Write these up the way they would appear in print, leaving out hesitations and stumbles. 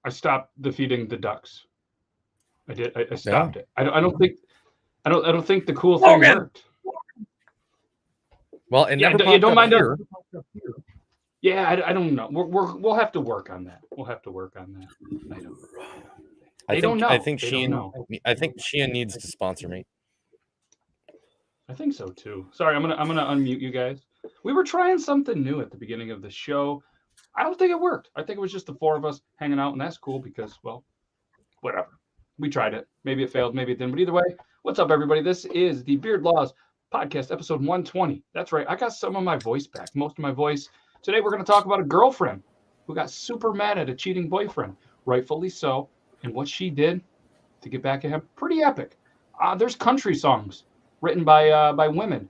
I stopped defeating the ducks. I did. I stopped it. I don't think the cool thing worked. Well, it never popped don't up mind here. Yeah, I don't know. We'll have to work on that. We'll have to work on that. I don't know. I think Sheehan needs to sponsor me. I think so too. Sorry, I'm gonna unmute you guys. We were trying something new at the beginning of the show. I don't think it worked. I think it was just the four of us hanging out, and that's cool because, well, whatever. We tried it. Maybe it failed, maybe it didn't. But either way, what's up, everybody? This is the Beard Laws Podcast, episode 120. That's right. I got some of my voice back, most of my voice. Today, we're going to talk about a girlfriend who got super mad at a cheating boyfriend, rightfully so, and what she did to get back at him. Pretty epic. There's country songs written by women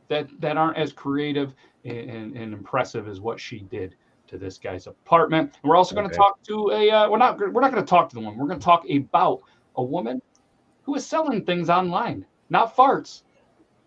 that aren't as creative and impressive as what she did to this guy's apartment. And we're also going to talk to we're not going to talk to the woman. We're going to talk about a woman who is selling things online, not farts.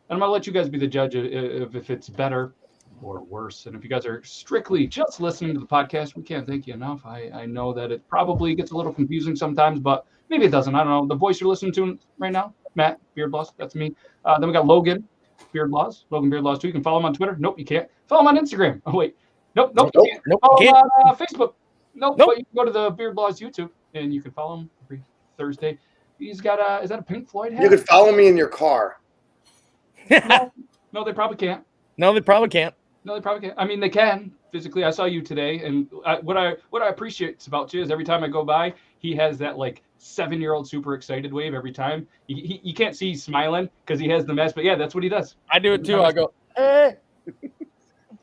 And I'm going to let you guys be the judge of if it's better or worse. And if you guys are strictly just listening to the podcast, we can't thank you enough. I know that it probably gets a little confusing sometimes, but maybe it doesn't. I don't know. The voice you're listening to right now, Matt Beard Laws, that's me. Then we got Logan Beard Laws, Logan Beard Laws too. You can follow him on Twitter. Nope, you can't. Follow him on Instagram. Oh wait. Nope, you can't. Follow him on Facebook. Nope, but you can go to the Beard Laws YouTube and you can follow him every Thursday. He's got is that a Pink Floyd hat? You could follow me in your car. No, they probably can't. No, they probably can't. I mean, they can physically. I saw you today, and what I appreciate about you is every time I go by, he has that like 7-year-old super excited wave every time. You can't see he's smiling because he has the mask, but yeah, that's what he does. I do it too. I go, eh.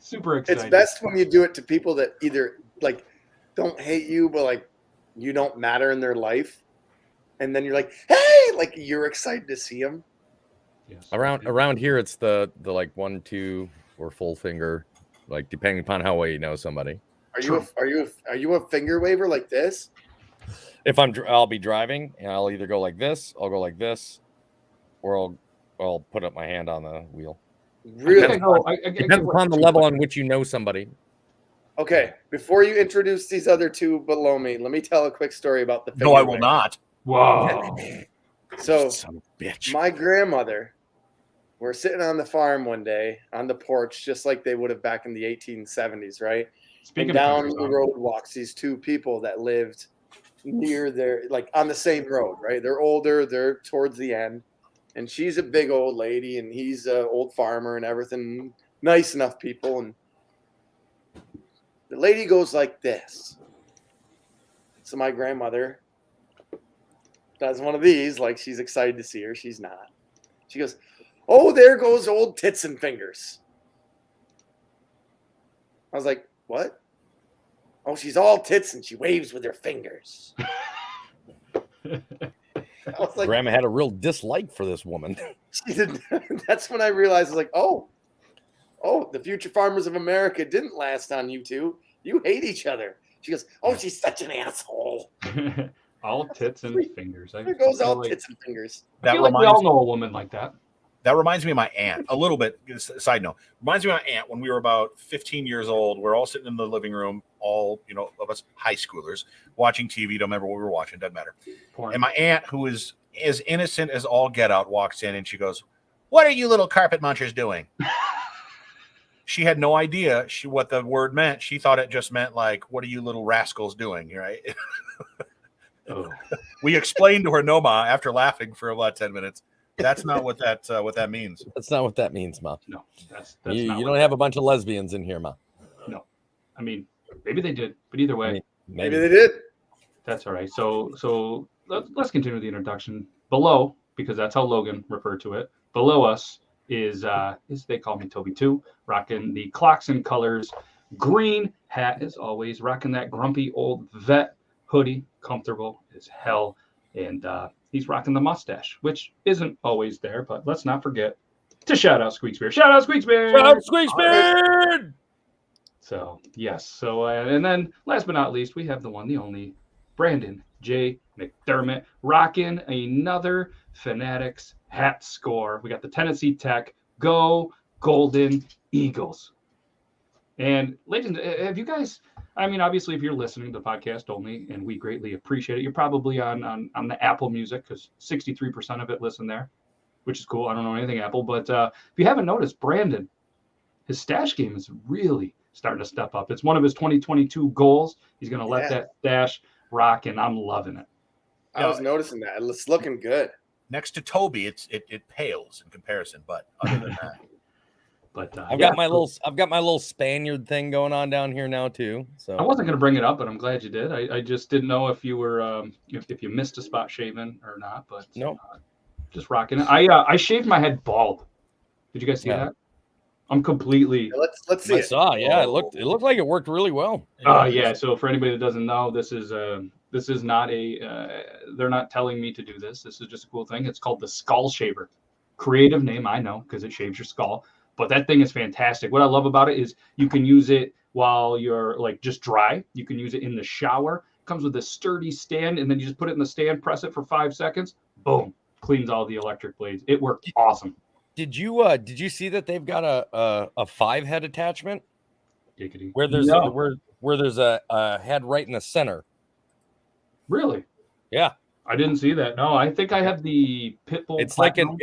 Super excited. It's best when you do it to people that either like don't hate you, but like you don't matter in their life, and then you're like, hey, like you're excited to see them. Yes. Around here, it's the like 1, 2, or full finger, like depending upon how well you know somebody. Are you a finger waver like this? If I'll be driving and I'll either go like this, I'll go like this, or I'll put up my hand on the wheel. Really? Depends upon the level on which you know somebody. Okay, before you introduce these other two below me, let me tell a quick story about the finger No, I will waver. not. Wow. So, Son of a bitch. my grandmother, we're sitting on the farm one day on the porch, just like they would have back in the 1870s, right? Speaking and down of the road walks these two people that lived near their, like on the same road, right? They're older, they're towards the end. And she's a big old lady, and he's an old farmer and everything. Nice enough people. And the lady goes like this. So my grandmother does one of these, like she's excited to see her. She's not. She goes, oh, there goes old tits and fingers. I was like, what? Oh, she's all tits and she waves with her fingers. I was like, Grandma had a real dislike for this woman. She did. That's when I realized, I was like, oh, the future farmers of America didn't last on you two. You hate each other. She goes, oh, she's such an asshole. All tits and fingers. There goes all tits and fingers. I feel like we all know a woman like that. That reminds me of my aunt a little bit. Side note, reminds me of my aunt when we were about 15 years old. We're all sitting in the living room, all, of us high schoolers watching TV. Don't remember what we were watching. Doesn't matter. Porn. And my aunt, who is as innocent as all get out, walks in and she goes, what are you little carpet munchers doing? She had no idea what the word meant. She thought it just meant like, what are you little rascals doing? Right. Oh. We explained to her, no, Ma, after laughing for about 10 minutes. That's not what that means. That's not what that means, Ma. No, that's you not don't have a bunch of lesbians in here, Ma. No, I mean maybe they did, but either way, maybe they did. That's all right. So let's continue the introduction. Below, because that's how Logan referred to it. Below us is they call me Toby too, rocking the Clocks and Colors green hat as always, rocking that grumpy old vet hoodie, comfortable as hell, and he's rocking the mustache, which isn't always there, but let's not forget to shout out Squeaksbeard. Shout out Squeaksbeard! Shout out Squeaksbeard! So yes, so and then last but not least, we have the one, the only Brandon J. McDermott rocking another Fanatics hat score. We got the Tennessee Tech Go Golden Eagles. And ladies, have you guys? I mean, obviously, if you're listening to the podcast only, and we greatly appreciate it, you're probably on the Apple Music because 63% of it listen there, which is cool. I don't know anything Apple, but if you haven't noticed, Brandon, his stash game is really starting to step up. It's one of his 2022 goals. He's going to let that stash rock, and I'm loving it. I was noticing that. It's looking good. Next to Toby, it pales in comparison, but other than that. But I've got my little Spaniard thing going on down here now too. So I wasn't going to bring it up, but I'm glad you did. I just didn't know if you were if you missed a spot shaving or not. But no, just rocking it. I shaved my head bald. Did you guys see that? I'm completely. Let's see. I saw. Yeah, it looked like it worked really well. Yeah. So for anybody that doesn't know, this is not a. They're not telling me to do this. This is just a cool thing. It's called the Skull Shaver. Creative name, I know, because it shaves your skull. But that thing is fantastic. What I love about it is you can use it while you're like just dry. You can use it in the shower. It comes with a sturdy stand, and then you just put it in the stand, press it for 5 seconds. Boom, cleans all the electric blades. It worked awesome. Did you see that they've got a 5-head attachment? Giggity. Where there's a head right in the center. Really? Yeah. I didn't see that. No, I think I have the Pitbull. It's Platinum.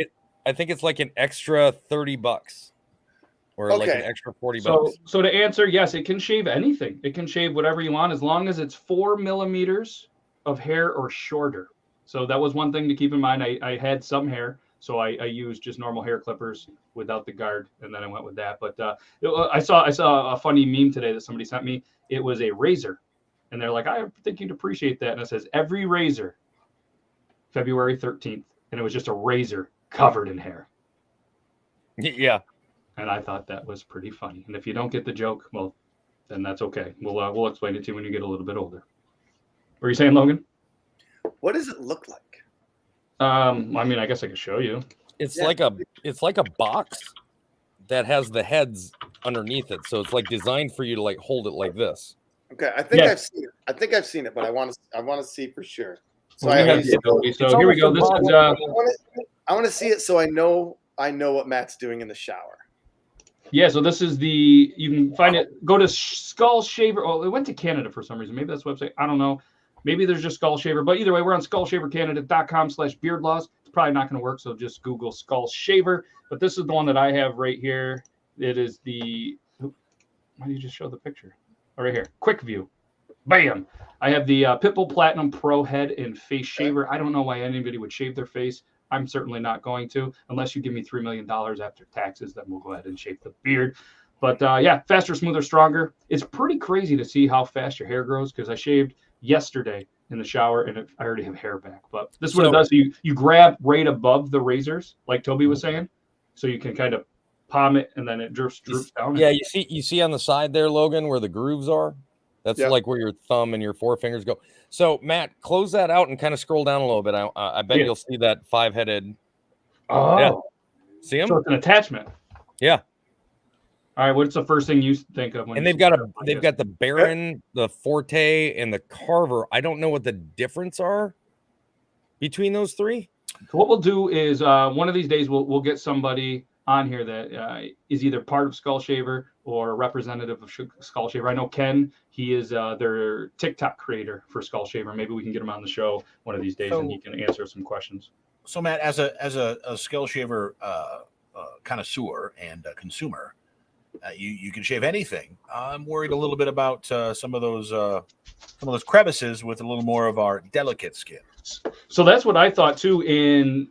I think it's like an extra $30 or like an extra $40. So to answer, yes, it can shave anything. It can shave whatever you want as long as it's 4 millimeters of hair or shorter. So that was one thing to keep in mind. I had some hair, so I used just normal hair clippers without the guard, and then I went with that. But I saw a funny meme today that somebody sent me. It was a razor, and they're like, I think you'd appreciate that. And it says every razor, February 13th, and it was just a razor covered in hair. Yeah. And I thought that was pretty funny. And if you don't get the joke, well, then that's okay. We'll explain it to you when you get a little bit older. What are you saying, Logan? What does it look like? I mean, I guess I could show you. It's like a box that has the heads underneath it. So it's like designed for you to like hold it like this. Okay, I've seen it, but I want to see for sure. So here we go. This is I want to see it so I know what Matt's doing in the shower. Yeah, so this is you can find it. Go to Skull Shaver. Oh, it went to Canada for some reason. Maybe that's the website. I don't know. Maybe there's just Skull Shaver. But either way, we're on skullshavercanada.com/beardlaws. It's probably not going to work, so just Google Skull Shaver. But this is the one that I have right here. It is the. Why do you just show the picture? Oh, right here. Quick view. Bam. I have the Pitbull Platinum Pro Head and Face Shaver. I don't know why anybody would shave their face. I'm certainly not going to, unless you give me $3 million after taxes. Then we'll go ahead and shave the beard. But yeah, faster, smoother, stronger. It's pretty crazy to see how fast your hair grows because I shaved yesterday in the shower and I already have hair back. But this is what it does. You grab right above the razors, like Toby was saying, so you can kind of palm it and then it droops down. Yeah, you see on the side there, Logan, where the grooves are. That's like where your thumb and your forefingers go. So, Matt, close that out and kind of scroll down a little bit. I bet you'll see that 5-headed. Oh, yeah. See them? So it's an attachment. Yeah. All right. What's the first thing you think of when? And they've got the Baron, the Forte, and the Carver. I don't know what the difference are between those three. So what we'll do is one of these days we'll get somebody on here that is either part of Skull Shaver or a representative of Skull Shaver. I know Ken, he is their TikTok creator for Skull Shaver. Maybe we can get him on the show one of these days and he can answer some questions. So Matt, as a Skull Shaver connoisseur and consumer, you can shave anything. I'm worried a little bit about some of those crevices with a little more of our delicate skin. So that's what I thought too.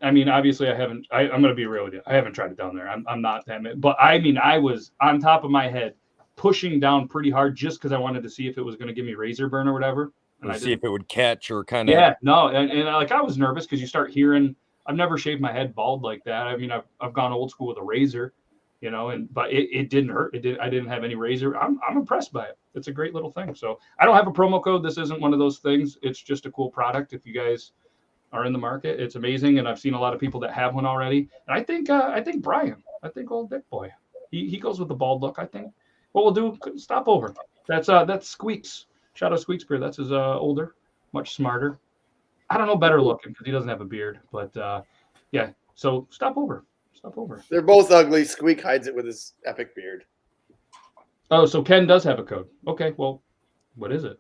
I mean, obviously I'm going to be real with you. I haven't tried it down there. I'm not that, but I mean, I was on top of my head pushing down pretty hard just because I wanted to see if it was going to give me razor burn or whatever. And I see if it would catch or kind of. Yeah, no, and like I was nervous because you start hearing. I've never shaved my head bald like that. I mean, I've gone old school with a razor, you know, but it didn't hurt. I didn't have any razor. I'm impressed by it. It's a great little thing. So I don't have a promo code. This isn't one of those things. It's just a cool product. If you guys are in the market, it's amazing, and I've seen a lot of people that have one already. And I think Brian, old Dick Boy, he goes with the bald look. I think what we'll do, stop over. That's Squeaks. Shout out Squeaks beard. That's his older, much smarter. I don't know, better looking because he doesn't have a beard. But yeah, so stop over. They're both ugly. Squeak hides it with his epic beard. Oh, so Ken does have a code. Okay, well, what is it?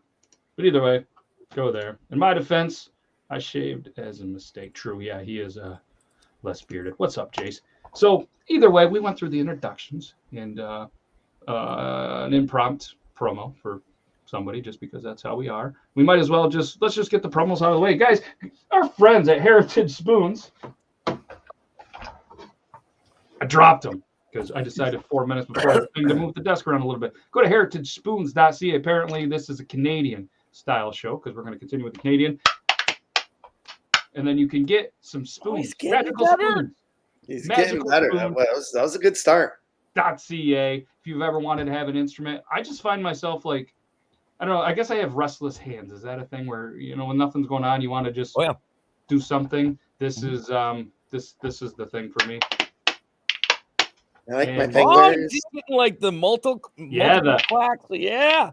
But either way, go there. In my defense, I shaved as a mistake. True, yeah, he is less bearded. What's up, Jace? So either way, we went through the introductions and an impromptu promo for somebody just because that's how we are. We might as well let's just get the promos out of the way. Guys, our friends at Heritage Spoons. I dropped them because I decided 4 minutes before the thing to move the desk around a little bit. Go to heritagespoons.ca. Apparently, this is a Canadian style show because we're going to continue with the Canadian. And then you can get some spoons. Magical spoons. He's getting better. That was a good start. .ca. If you've ever wanted to have an instrument, I just find myself like, I don't know. I guess I have restless hands. Is that a thing where, you know, when nothing's going on, you want to just do something? This is this is the thing for me. I like my fingers. Like the multiple clacks. Yeah.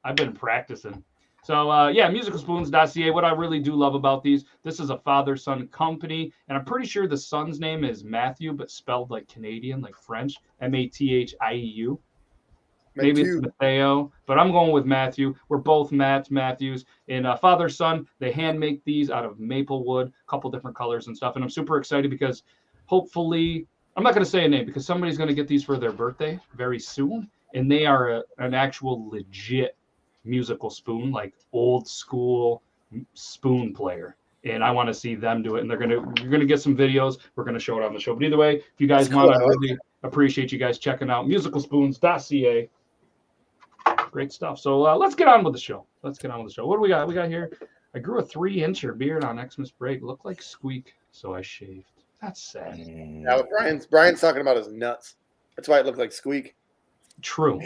I've been practicing. So musicalspoons.ca. What I really do love about these, this is a father-son company, and I'm pretty sure the son's name is Matthew, but spelled like Canadian, like French, Mathieu. Maybe it's Mateo, but I'm going with Matthew. We're both Matthews. And father-son, they hand make these out of maple wood, a couple different colors and stuff. And I'm super excited because hopefully, I'm not going to say a name because somebody's going to get these for their birthday very soon. And they are an actual legit musical spoon, like old school spoon player. And I want to see them do it. And you're going to get some videos. We're going to show it on the show. But either way, if you guys want, I really appreciate you guys checking out musicalspoons.ca. Great stuff. So let's get on with the show. What do we got? We got here. I grew a 3-incher beard on Xmas break. Looked like Squeak, so I shaved. That's sad. Yeah, Brian's talking about his nuts. That's why it looked like Squeak. True.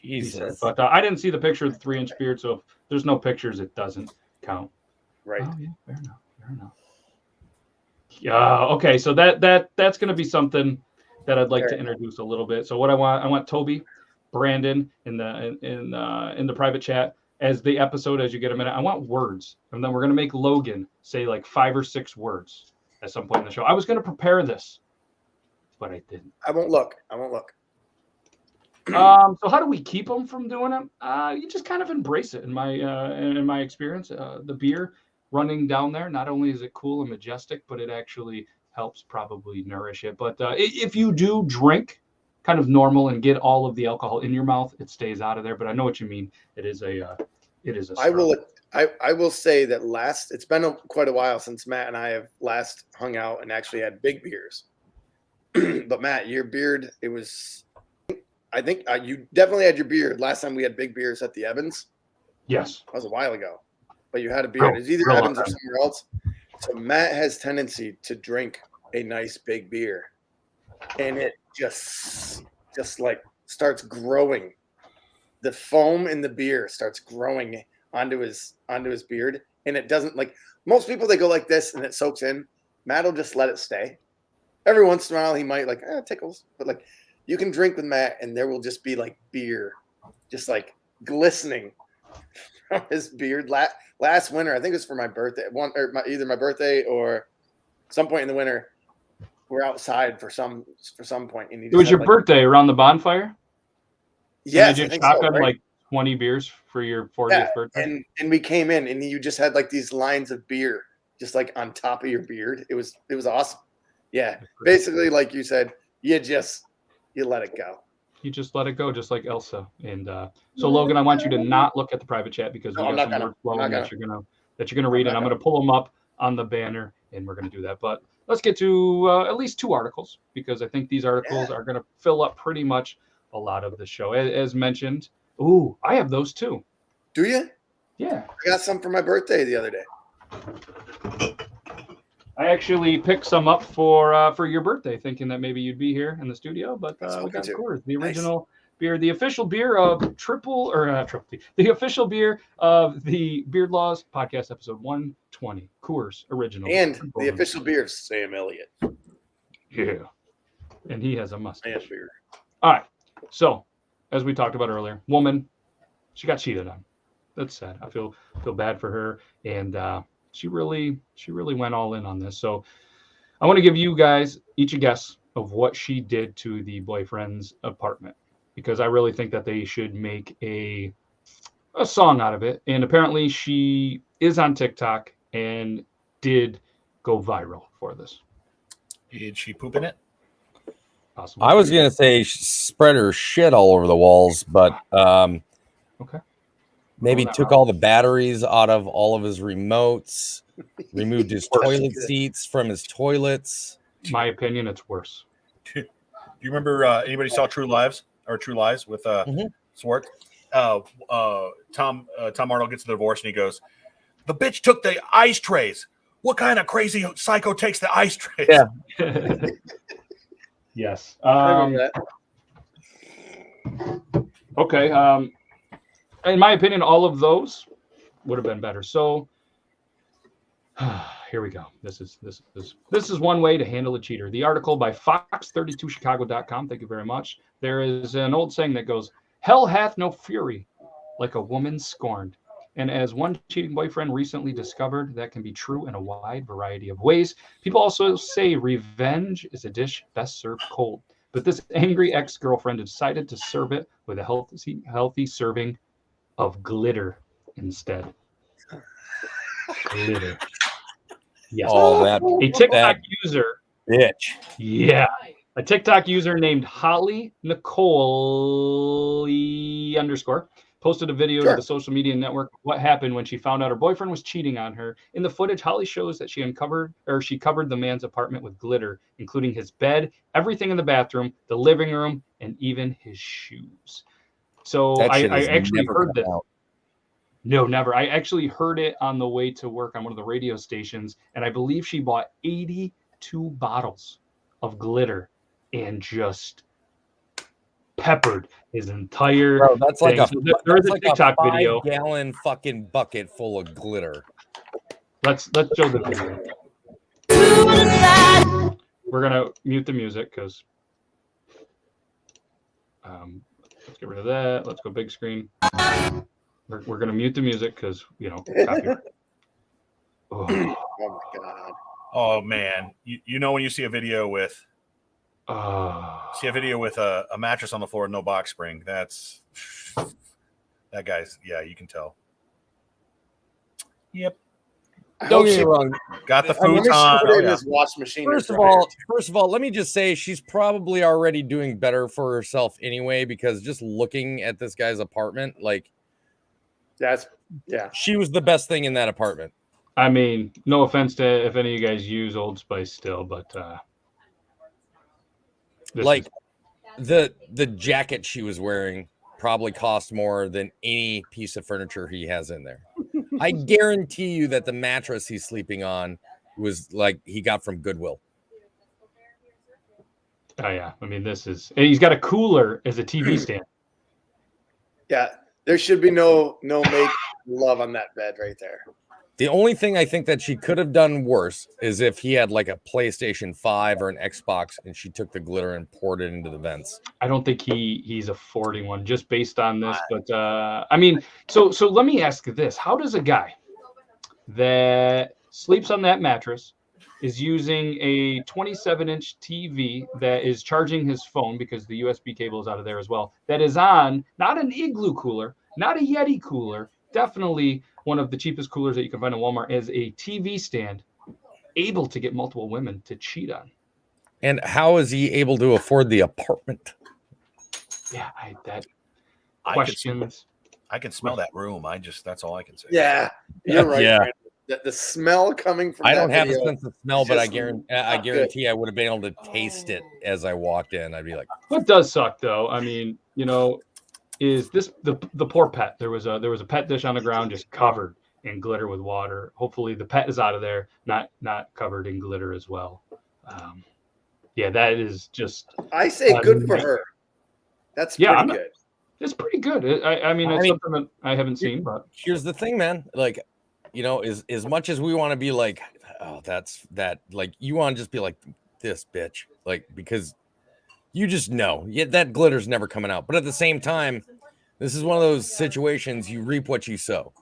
Jesus. But I didn't see the picture of the 3-inch beard, so if there's no pictures, it doesn't count. Right. Oh yeah, fair enough. Yeah. Okay. So that's going to be something that I'd like to introduce a little bit. So what I want Toby, Brandon in the private chat as the episode, as you get a minute. I want words, and then we're going to make Logan say like 5 or 6 words at some point in the show. I was going to prepare this, but I didn't. I won't look. So how do we keep them from doing it? You just kind of embrace it. In my experience, the beer running down there, not only is it cool and majestic, but it actually helps probably nourish it. But if you do drink kind of normal and get all of the alcohol in your mouth, it stays out of there. But I know what you mean. It is a I will say that it's been quite a while since Matt and I have last hung out and actually had big beers. But Matt, your beard, I think you definitely had your beard last time we had big beers at the Evans. Yes. That was a while ago. But you had a beard. It's either Evans or somewhere else. So Matt has tendency to drink a nice big beer. And it just like starts growing. The foam in the beer starts growing onto his beard. And it doesn't, like most people, they go like this and it soaks in. Matt will just let it stay. Every once in a while he might like, it tickles. But like you can drink with Matt and there will just be like beer just like glistening from his beard. Last winter, I think it was for my birthday, either my birthday or some point in the winter, we're outside for some point. And it was your birthday around the bonfire? Yes. Did you shotgun like 20 beers for your 40th birthday? And we came in and you just had like these lines of beer just like on top of your beard. It was awesome. Yeah. Basically, like you said, you let it go. You just let it go, just like Elsa. And so, Logan, I want you to not look at the private chat because we have some words flowing that you're gonna read, and I'm gonna pull them up on the banner, and we're gonna do that. But let's get to at least 2 articles because I think these articles are gonna fill up pretty much a lot of the show. As mentioned, I have those too. Do you? Yeah. I got some for my birthday the other day. I actually picked some up for your birthday, thinking that maybe you'd be here in the studio, but we got Coors, the original beer, the official beer of the official beer of the Beard Laws podcast, episode 120. Coors original, and the official beer of Sam Elliott. Yeah, and he has a mustache. Man beer. All right, so as we talked about earlier, woman, she got cheated on. That's sad. I feel bad for her, and she really went all in on this. So I want to give you guys each a guess of what she did to the boyfriend's apartment, because I really think that they should make a song out of it. And apparently she is on TikTok and did go viral for this. Did she poop in it? Possibly. I was gonna say she spread her shit all over the walls, but okay. Maybe took all the batteries out of all of his remotes, removed his toilet seats from his toilets. My opinion, it's worse. Do you remember anybody saw True Lies with Swart? Tom Arnold gets a divorce and he goes, "The bitch took the ice trays. What kind of crazy psycho takes the ice trays?" Yeah. Yes. I remember that. Okay. In my opinion, all of those would have been better. So here we go. This is one way to handle a cheater. The article by Fox32Chicago.com. Thank you very much. There is an old saying that goes, "Hell hath no fury like a woman scorned." And as one cheating boyfriend recently discovered, that can be true in a wide variety of ways. People also say revenge is a dish best served cold. But this angry ex-girlfriend decided to serve it with a healthy serving of glitter instead. Glitter. Yes. Oh, that a TikTok user. bitch. Yeah. A TikTok user named Holly Nicole _ posted a video to the social media network of what happened when she found out her boyfriend was cheating on her. In the footage, Holly shows that she covered the man's apartment with glitter, including his bed, everything in the bathroom, the living room, and even his shoes. So I actually heard this. No, never. I actually heard it on the way to work on one of the radio stations, and I believe she bought 82 bottles of glitter and just peppered his entire. Bro, that's like thing. a there's a TikTok video. 5-gallon fucking bucket full of glitter. Let's show the video. We're gonna mute the music because let's get rid of that. Let's go big screen. We're gonna mute the music because copyright. Oh my god. Oh man, you know when you see a video with a mattress on the floor and no box spring, that guy's, yeah, you can tell. Yep. Don't get me wrong. Got the futon. This wash machine. First of all, let me just say she's probably already doing better for herself anyway, because just looking at this guy's apartment, like, she was the best thing in that apartment. I mean, no offense to if any of you guys use Old Spice still, but the jacket she was wearing probably cost more than any piece of furniture he has in there. I guarantee you that the mattress he's sleeping on was like he got from Goodwill. Oh yeah, I mean and he's got a cooler as a TV stand. Yeah, there should be no make love on that bed right there. The only thing I think that she could have done worse is if he had like a PlayStation 5 or an Xbox and she took the glitter and poured it into the vents. I don't think he's affording one just based on this, but I mean, so let me ask this. How does a guy that sleeps on that mattress, is using a 27-inch TV that is charging his phone because the USB cable is out of there as well, that is on not an Igloo cooler, not a Yeti cooler, definitely one of the cheapest coolers that you can find in Walmart, as a TV stand, able to get multiple women to cheat on? And how is he able to afford the apartment? Yeah, I questions. I can smell that room. That's all I can say. Yeah, you're right. Yeah. The smell coming from I don't that have video, a sense of smell, but I not guarantee I would have been able to taste it as I walked in. I'd be like, what does suck though? I mean, is this the poor pet. There was a pet dish on the ground just covered in glitter with water. Hopefully the pet is out of there, not covered in glitter as well. Yeah, that is just. I say good for her. That's pretty good. It's pretty good. I mean, it's something that I haven't seen, but here's the thing, man. Like, is as much as we want to be like, oh, that's that. Like, you want to just be like this bitch, like, because you just know, that glitter's never coming out. But at the same time, this is one of those situations you reap what you sow.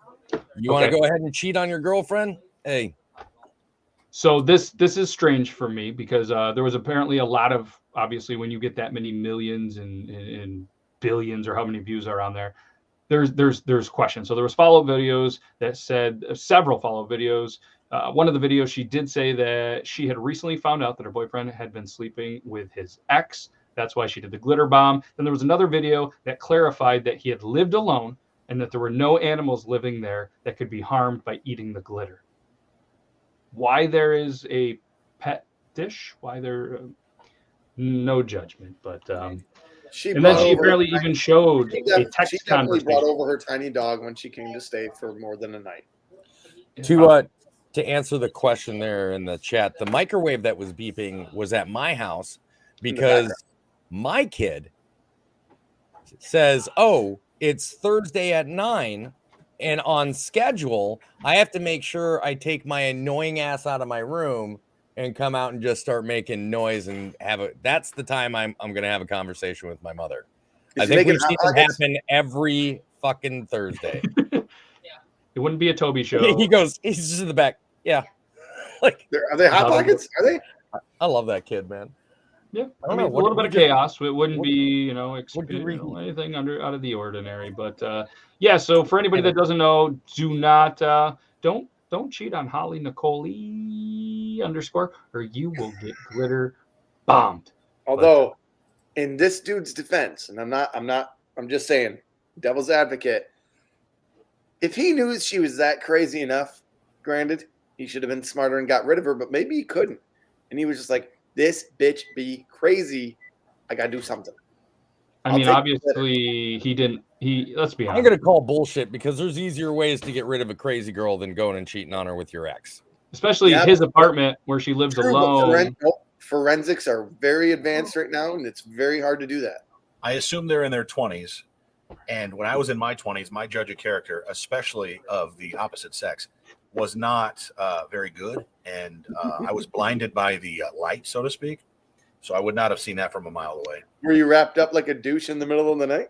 You want to go ahead and cheat on your girlfriend? Hey. So this is strange for me because there was apparently a lot of, obviously, when you get that many millions and billions or how many views are on there, there's questions. So there was follow-up videos that said several follow-up videos. One of the videos, she did say that she had recently found out that her boyfriend had been sleeping with his ex. That's why she did the glitter bomb. Then there was another video that clarified that he had lived alone and that there were no animals living there that could be harmed by eating the glitter. Why there is a pet dish? Why there? No judgment, but and then she barely even showed a text she definitely conversation. brought over her tiny dog when she came to stay for more than a night. To answer the question there in the chat, the microwave that was beeping was at my house because my kid says, "Oh, it's Thursday at 9, and on schedule, I have to make sure I take my annoying ass out of my room and come out and just start making noise and that's the time I'm going to have a conversation with my mother." I think we've seen it happen every fucking Thursday. It wouldn't be a Toby show. He's just in the back. Yeah. Like, are they Hot Pockets? Are they? I love that kid, man. Yeah, I mean, a little bit of chaos. It wouldn't be, anything out of the ordinary. But yeah, so for anybody that doesn't know, do not don't cheat on Holly Nicole _ or you will get glitter bombed. Although, in this dude's defense, and I'm just saying, devil's advocate. If he knew she was that crazy enough, granted, he should have been smarter and got rid of her, but maybe he couldn't. And he was just like, this bitch be crazy. I got to do something. I mean, obviously, he didn't. Let's be honest. I'm going to call bullshit because there's easier ways to get rid of a crazy girl than going and cheating on her with your ex. Especially his apartment where she lives alone. Forensics are very advanced right now, and it's very hard to do that. I assume they're in their 20s. And when I was in my 20s, my judge of character, especially of the opposite sex, was not very good. And I was blinded by the light, so to speak. So I would not have seen that from a mile away. Were you wrapped up like a douche in the middle of the night?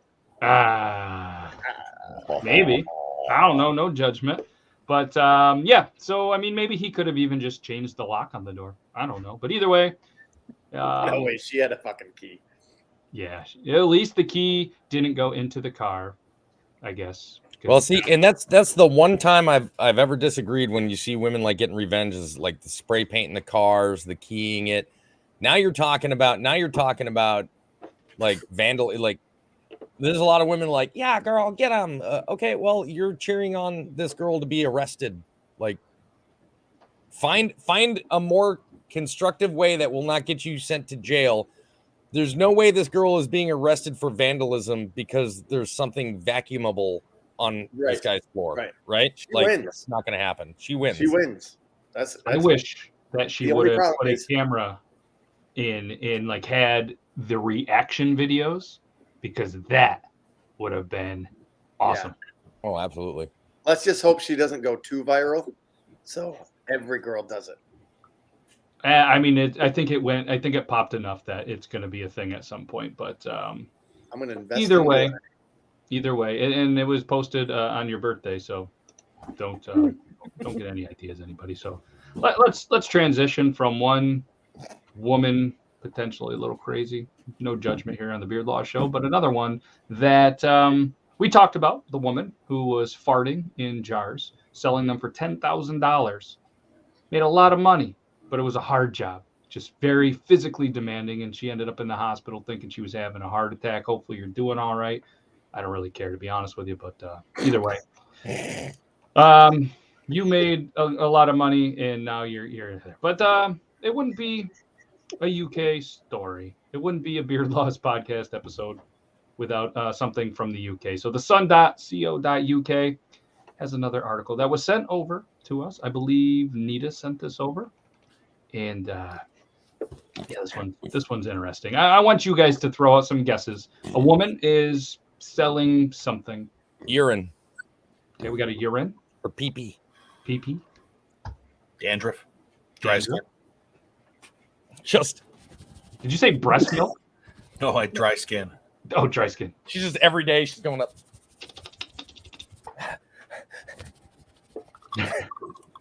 Maybe. I don't know. No judgment. But yeah. So, I mean, maybe he could have even just changed the lock on the door. I don't know. But either way. No way. She had a fucking key. Yeah, at least the key didn't go into the car, I guess. Well, see, and that's the one time I've ever disagreed when you see women like getting revenge is like the spray painting the cars, the keying it. Now you're talking about like vandal. Like there's a lot of women like, yeah, girl, get them. Okay, well, you're cheering on this girl to be arrested. Like, find a more constructive way that will not get you sent to jail. There's no way this girl is being arrested for vandalism because there's something vacuumable on this guy's floor, right? She wins. It's not going to happen. She wins. She wins. I wish that she would have put a camera in like had the reaction videos because that would have been awesome. Yeah. Oh, absolutely. Let's just hope she doesn't go too viral. So every girl does it. I mean, I think it popped enough that it's going to be a thing at some point. But I'm going to invest. Either way, and it was posted on your birthday, so don't get any ideas, anybody. So let's transition from one woman potentially a little crazy. No judgment here on the Beard Law Show, but another one that we talked about, the woman who was farting in jars, selling them for $10,000, made a lot of money. But it was a hard job, just very physically demanding. And she ended up in the hospital thinking she was having a heart attack. Hopefully you're doing all right. I don't really care, to be honest with you, but either way, you made a lot of money and now you're there. But it wouldn't be a UK story. It wouldn't be a Beard Laws podcast episode without something from the UK. So the sun.co.uk has another article that was sent over to us. I believe Nita sent this over. And yeah, this one's interesting. I want you guys to throw out some guesses. A woman is selling something. Urine Okay, we got a urine. or pee-pee. PP. Dandruff. Dry skin. Just Did you say breast milk? No, like dry skin. Oh, dry skin. she's just every day she's going up.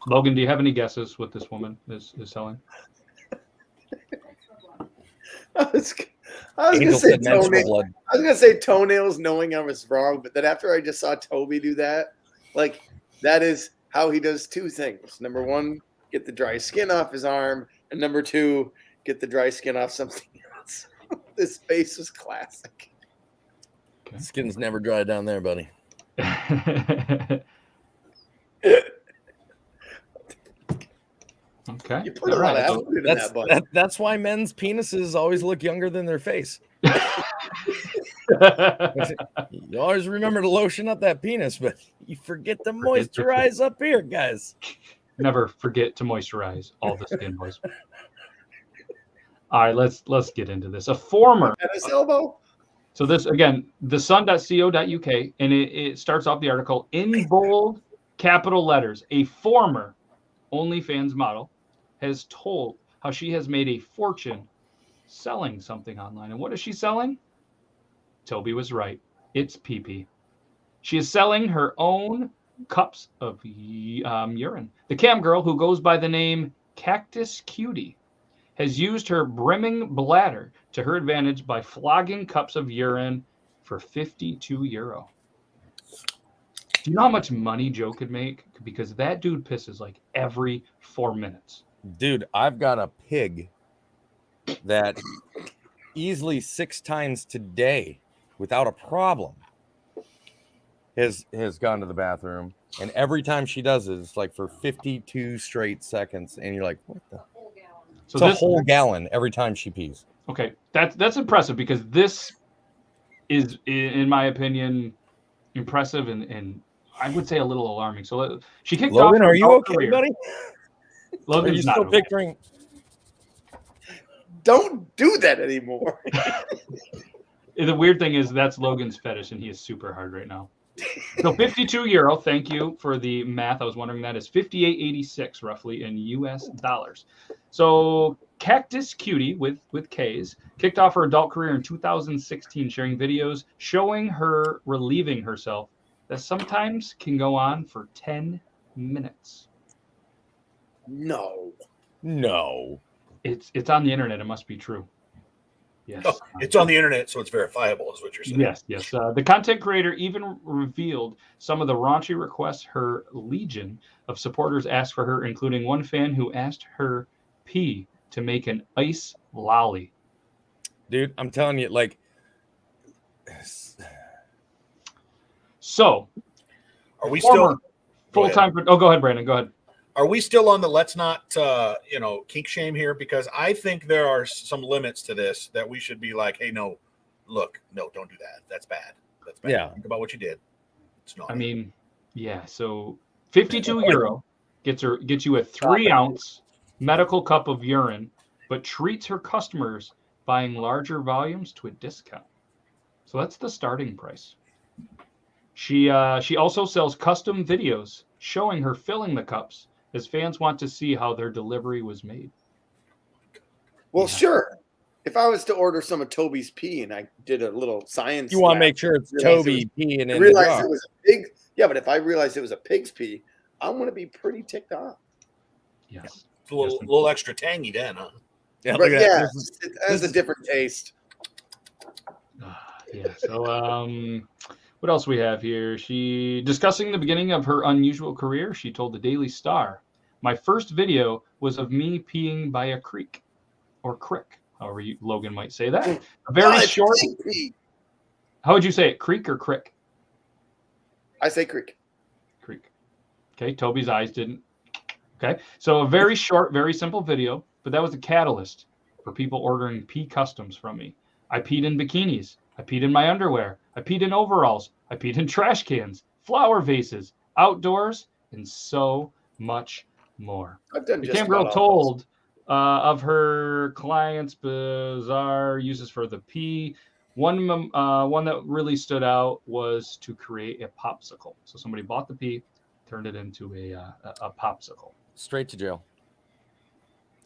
Logan, do you have any guesses what this woman is selling? I was gonna Angel say said menstrual toenails. blood. I was gonna say toenails, knowing I was wrong, but then after I just saw Toby do that, like that is how he does two things. Number one, get the dry skin off his arm, and number two, get the dry skin off something else. This face was classic. Skin's never dry down there, buddy. Okay. You put a All lot right. of effort into that, buddy. That's why men's penises always look younger than their face. You always remember to lotion up that penis, but you forget to moisturize up here, guys. Never forget to moisturize all the skin, boys. All right, let's get into this. A former. Tennis elbow. So this again, the sun.co.uk, and it starts off the article in bold capital letters. A former OnlyFans model has told how she has made a fortune selling something online. And what is she selling? Toby was right. It's pee-pee. She is selling her own cups of urine. The cam girl, who goes by the name Cactus Cutie, has used her brimming bladder to her advantage by flogging cups of urine for €52. Do you know how much money Joe could make? Because that dude pisses like every 4 minutes. Dude, I've got a pig that easily 6 times today without a problem has gone to the bathroom, and every time she does it, it's like for 52 straight seconds, and you're like, what the? So it's a whole gallon every time she pees. Okay, that's impressive, because this is, in my opinion, impressive and I would say a little alarming. So she kicked off. Logan, her are you adult okay, career. buddy? Logan's Are you not still okay. picturing? Don't do that anymore. The weird thing is that's Logan's fetish, and he is super hard right now. So €52. Thank you for the math. I was wondering, that is 58.86 roughly in US dollars. So Cactus Cutie with K's kicked off her adult career in 2016, sharing videos showing her relieving herself that sometimes can go on for 10 minutes. No. It's on the internet. It must be true. Yes. Oh, it's on the internet, so it's verifiable, is what you're saying. Yes. The content creator even revealed some of the raunchy requests her legion of supporters asked for her, including one fan who asked her pee to make an ice lolly. Dude, I'm telling you, like. So, Are we still full-time? Oh, go ahead, Brandon. Go ahead. Are we still on the let's not kink shame here? Because I think there are some limits to this that we should be like, hey, no, look, no, don't do that. That's bad. That's bad. Yeah. Think about what you did. It's not. I mean, yeah. So €52 gets you a 3-ounce medical cup of urine, but treats her customers buying larger volumes to a discount. So that's the starting price. She also sells custom videos showing her filling the cups, as fans want to see how their delivery was made. Well, Yeah. sure. If I was to order some of Toby's pee and I did a little science, You want to lab, make sure it's Toby peeing I in the realized jar. it was a pig. Yeah, but if I realized it was a pig's pee, I'm going to be pretty ticked off. Yes. It's a little extra tangy then, huh? Yeah, But look at that. yeah, This is- it has a different taste. Yeah. So, what else we have here? She discussing the beginning of her unusual career. She told the Daily Star, "My first video was of me peeing by a creek, or crick, however Logan might say that. A very it's short. pig pee. How would you say it? Creek or crick? I say creek. Creek. Okay. Toby's eyes didn't. Okay. So a very short, very simple video, but that was a catalyst for people ordering pee customs from me. I peed in bikinis, I peed in my underwear. I peed in overalls. I peed in trash cans, flower vases, outdoors, and so much more. I've done The just cam about girl all told of her clients' bizarre uses for the pee. One that really stood out was to create a popsicle. So somebody bought the pee, turned it into a popsicle. Straight to jail.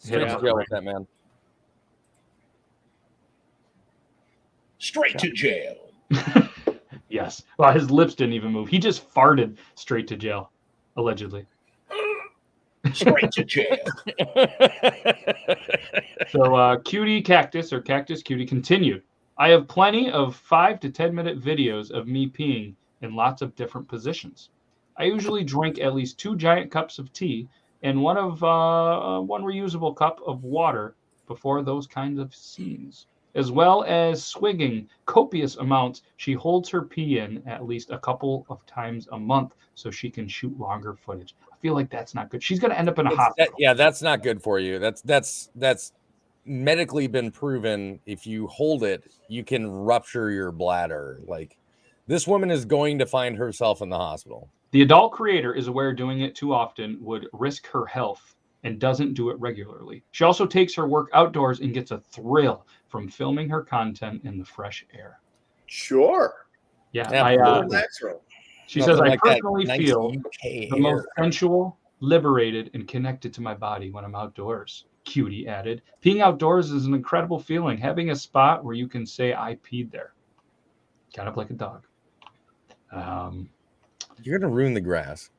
Hit Straight him to with jail the with that man. Straight to jail. Yes. Well, his lips didn't even move. He just farted straight to jail, allegedly. Straight to jail. So Cutie Cactus or Cactus Cutie continued. I have plenty of 5 to 10 minute videos of me peeing in lots of different positions. I usually drink at least 2 giant cups of tea and one reusable cup of water before those kinds of scenes, as well as swigging copious amounts. She holds her pee in at least a couple of times a month so she can shoot longer footage. I feel like that's not good. She's going to end up in a hospital. That's not good for you. That's medically been proven. If you hold it, you can rupture your bladder. Like, this woman is going to find herself in the hospital. The adult creator is aware doing it too often would risk her health and doesn't do it regularly. She also takes her work outdoors and gets a thrill from filming her content in the fresh air. Sure. Yeah, Absolutely. Natural. she Nothing says, I like that personally nice feel UK the hair. most sensual, liberated, and connected to my body when I'm outdoors. Cutie added, peeing outdoors is an incredible feeling. Having a spot where you can say, I peed there. Kind of like a dog. You're gonna ruin the grass.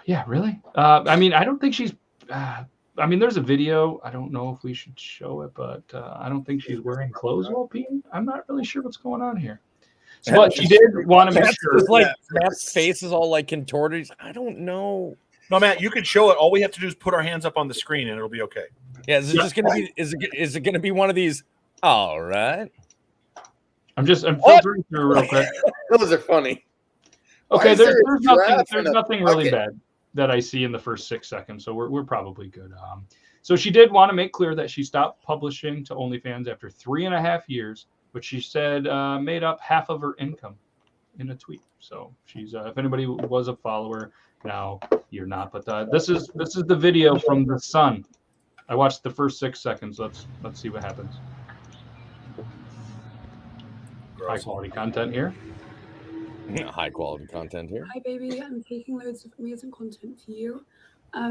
Yeah, really? I mean, I don't think she's. I mean, there's a video. I don't know if we should show it, but I don't think she's wearing clothes while peeing. I'm not really sure what's going on here. So, but she did want to make That's sure. just like Matt's face is all like contorted. I don't know. No, Matt, you can show it. All we have to do is put our hands up on the screen, and it'll be okay. Yeah, is it just gonna be? Is it gonna be one of these? All right. I'm filtering through real quick. Those are funny. Why Okay, is there a there's nothing. giraffe There's in a nothing really bucket? bad that I see in the first 6 seconds, so we're probably good. So she did want to make clear that she stopped publishing to OnlyFans after 3.5 years, which she said made up half of her income in a tweet. So she's if anybody was a follower, now you're not. But this is the video from the Sun. I watched the first 6 seconds. Let's see what happens. High quality content here. High quality content here. Hi, baby. I'm taking loads of amazing content for you. I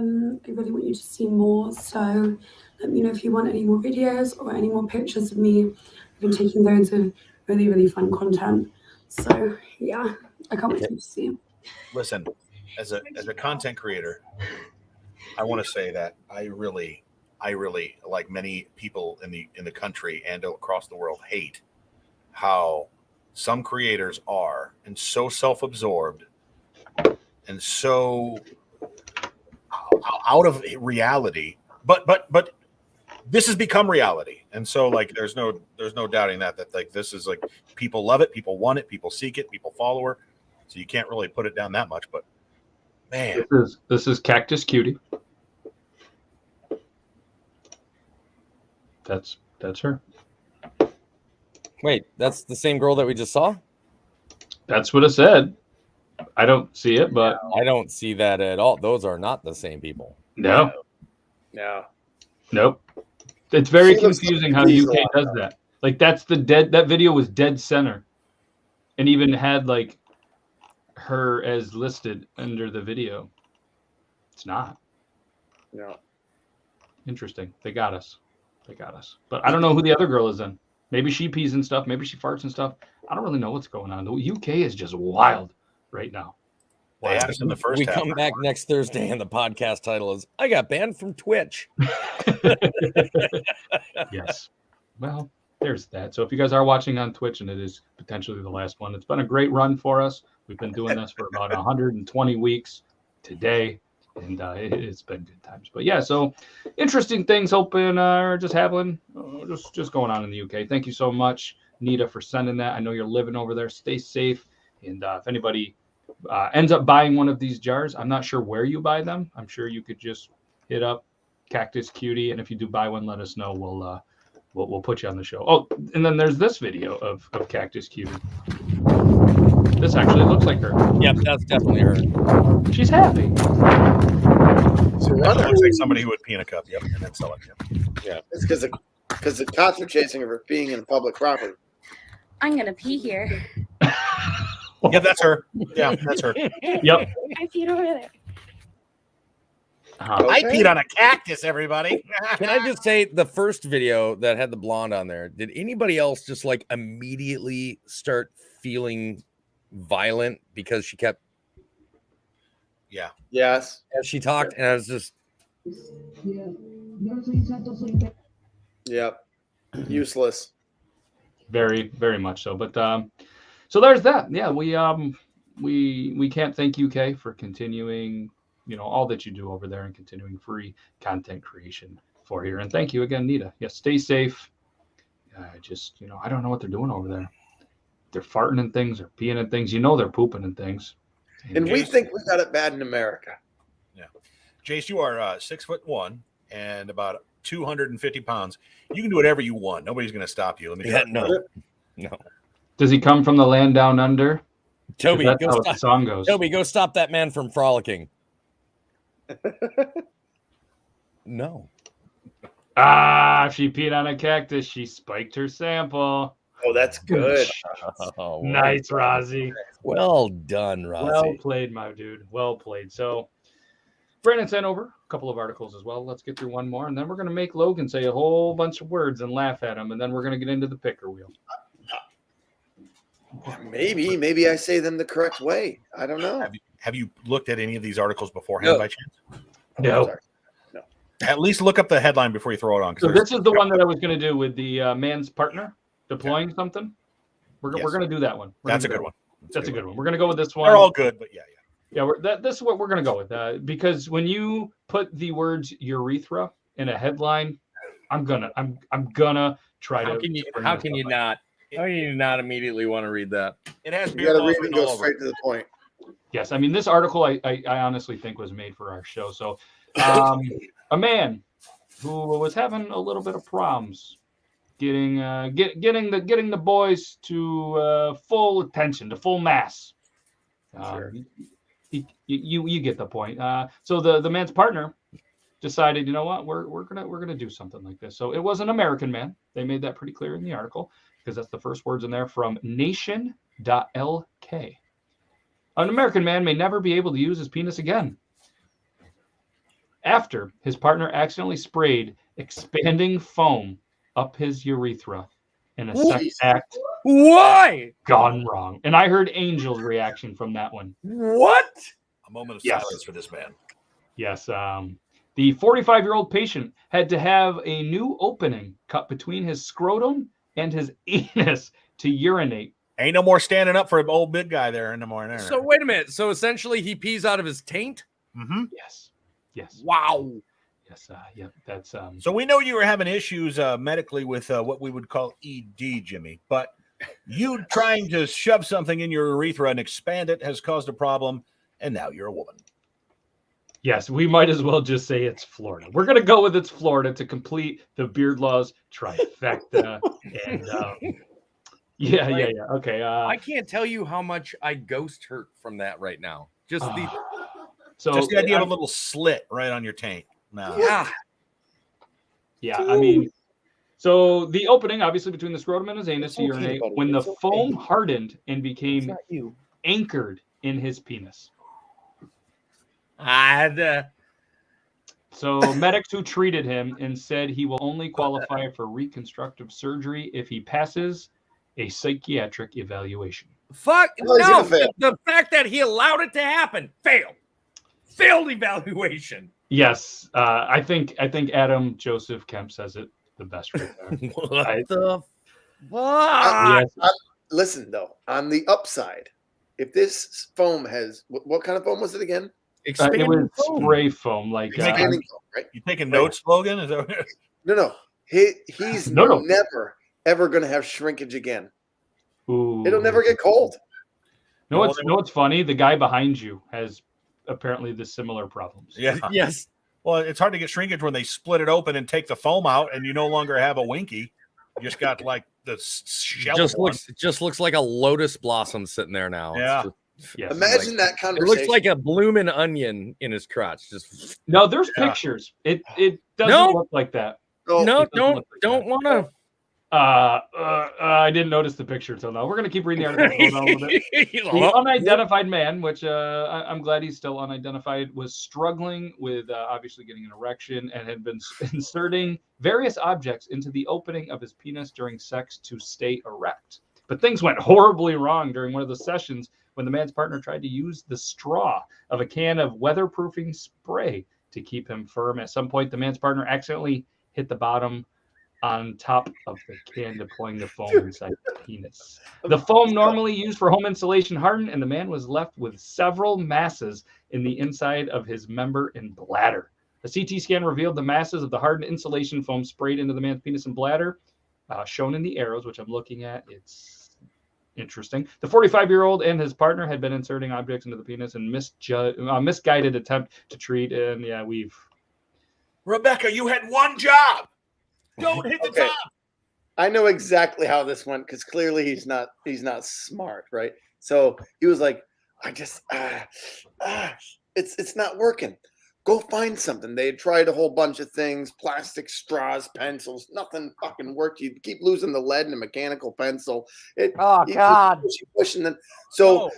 really want you to see more. So let me know if you want any more videos or any more pictures of me. I've been taking loads of really, really fun content. So yeah, I can't wait for you to see them. Listen, as a content creator, I want to say that I really, like many people in the country and across the world, hate how some creators are and so self-absorbed and so out of reality. But this has become reality, and so like there's no doubting that like this is like people love it, people want it, people seek it, people follow her. So you can't really put it down that much. But man, This is Cactus Cutie. That's her. Wait, that's the same girl that we just saw? That's what it said. I don't see it, but I don't see that at all. Those are not the same people. no. Nope. It's very She looks confusing like how Diesel UK on does that. Like that video was dead center, and even had like her as listed under the video. It's not. No. Interesting. They got us. But I don't know who the other girl is in. Maybe she pees and stuff. Maybe she farts and stuff. I don't really know what's going on. The UK is just wild right now. they asked in the first We half. come back next Thursday, and the podcast title is "I got banned from Twitch." Yes. Well, there's that. So if you guys are watching on Twitch, and it is potentially the last one, it's been a great run for us. We've been doing this for about 120 weeks today, and it's been good times. But yeah, so interesting things hoping are just happening, just going on in the UK. Thank you so much, Nita, for sending that. I know you're living over there. Stay safe. And if anybody ends up buying one of these jars, I'm not sure where you buy them. I'm sure you could just hit up Cactus Cutie, and if you do buy one, let us know. we'll put you on the show. Oh, and then there's this video of Cactus Cutie. This actually looks like her. Yep, that's definitely her. She's happy. It's a That runner. looks like somebody who would pee in a cup. Yep, and then sell it. Yep. It's because the cops are chasing her for being in public property. I'm gonna pee here. Yeah, that's her. Yeah, that's her. Yep. I peed over there. I peed on a cactus, everybody. Can I just say the first video that had the blonde on there? Did anybody else just like immediately start feeling violent because she kept Yeah. Yes. as she talked, and I was just Yep. Useless. Very, very much so. But so there's that. Yeah, we can't thank UK for continuing, all that you do over there and continuing free content creation for here. And thank you again, Nita. Yes, stay safe. Just I don't know what they're doing over there. They're farting and things, or peeing and things. They're pooping and things. And we think we got it bad in America. Yeah. Jace, you are 6'1" and about 250 pounds. You can do whatever you want. Nobody's going to stop you. Let me tell you. no. Does he come from the land down under? Toby, That's go how the stop. song goes. Toby, go stop that man from frolicking. No. Ah, she peed on a cactus. She spiked her sample. Oh, that's good. Oh, Nice, Rozzy. Well done, Rossi. Well played, my dude. Well played. So, Brandon sent over a couple of articles as well. Let's get through one more, and then we're going to make Logan say a whole bunch of words and laugh at him, and then we're going to get into the picker wheel. Maybe I say them the correct way. I don't know. Have you looked at any of these articles beforehand by chance? No. Sorry. At least look up the headline before you throw it on. 'cause So there's- this is the one that I was going to do with the man's partner deploying something. We're going to do that one. That's a good one. That's a good one. We're going to go with this one. They're all good, but yeah. This is what we're going to go with. Because when you put the words urethra in a headline, I'm gonna try to. How can you not immediately want to read that? It has You beer got to balls read and written all go over. straight to the point. Yes, I mean this article I honestly think was made for our show. So, a man who was having a little bit of problems getting the boys to full attention, to full mass. Sure. You get the point. So the man's partner decided, you know what, we're gonna do something like this. So it was an American man. They made that pretty clear in the article because that's the first words in there from nation.lk. An American man may never be able to use his penis again after his partner accidentally sprayed expanding foam up his urethra in a sex act Why? gone wrong. And I heard Angel's reaction from that one. What? A moment of Yes. silence for this man. Yes. The 45-year-old patient had to have a new opening cut between his scrotum and his anus to urinate. Ain't no more standing up for an old big guy there in the morning. So wait a minute. So essentially, he pees out of his taint. Mm-hmm. Yes. Wow. Yes. Yep. That's So we know you were having issues medically with what we would call ED, Jimmy, but you trying to shove something in your urethra and expand it has caused a problem, and now you're a woman. Yes, we might as well just say it's Florida. We're going to go with it's Florida to complete the Beard Laws trifecta. And yeah. Okay. I can't tell you how much I ghost hurt from that right now. Just the so Just the idea of a little slit right on your taint. No. Yeah, I mean, so the opening, obviously, between the scrotum and his anus to It's okay, urinate, buddy. when the It's okay. foam hardened and became not you. anchored in his penis. So medics who treated him and said he will only qualify for reconstructive surgery if he passes a psychiatric evaluation. Fuck No, he's no. gonna fail. The fact that he allowed it to happen failed evaluation. Yes, I think Adam Joseph Kemp says it the best right there. What the fuck? Yes. Listen, though, on the upside, if this foam has what kind of foam was it again? It was spray foam, like Expanding foam, right? You taking notes, Logan? Is that No. He's No. never ever going to have shrinkage again. ooh. It'll never get cold. No, what's funny? The guy behind you has apparently the similar problems. Yeah. Yes. Well, it's hard to get shrinkage when they split it open and take the foam out, and you no longer have a winky. You just got like the shell. Just looks like a lotus blossom sitting there now. Yeah. Yes. Imagine that It conversation. looks like a blooming onion in his crotch. Just No, there's Yeah. pictures. It doesn't No. look like that. Oh, no, it doesn't look like don't that. want to. I didn't notice the picture until now. We're gonna keep reading the article. Hold on a little bit. The unidentified man, which I'm glad he's still unidentified, was struggling with obviously getting an erection and had been inserting various objects into the opening of his penis during sex to stay erect. But things went horribly wrong during one of the sessions when the man's partner tried to use the straw of a can of weatherproofing spray to keep him firm. At some point, the man's partner accidentally hit the bottom on top of the can, deploying the foam inside the penis. The foam normally used for home insulation hardened, and the man was left with several masses in the inside of his member and bladder. A CT scan revealed the masses of the hardened insulation foam sprayed into the man's penis and bladder, shown in the arrows, which I'm looking at. It's interesting. The 45-year-old and his partner had been inserting objects into the penis and misguided attempt to treat. And yeah, Rebecca, you had one job. Don't hit the top. I know exactly how this went because clearly he's not smart, right? So he was like, I just it's not working. Go find something. They had tried a whole bunch of things, plastic straws, pencils, nothing fucking worked. You keep losing the lead in a mechanical pencil. God. Pushing them. So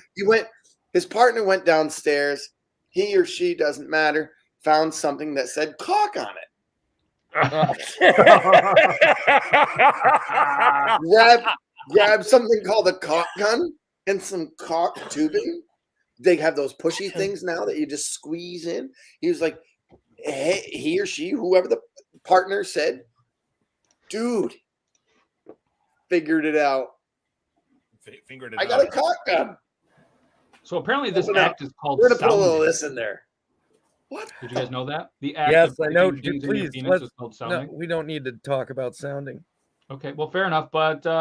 his partner went downstairs. He or she, doesn't matter, found something that said cock on it. Grab something called a cock gun and some cock tubing. They have those pushy things now that you just squeeze in. He was like, hey, he or she, whoever the partner said, dude, figured it out. I got a cock gun. So apparently this act is called We're gonna put a little sounding. of this in there. What? Did you guys know that? The act Yes, of I know. putting things in your Please, penis is called no, sounding. we don't need to talk about sounding. Okay, well, fair enough. But That's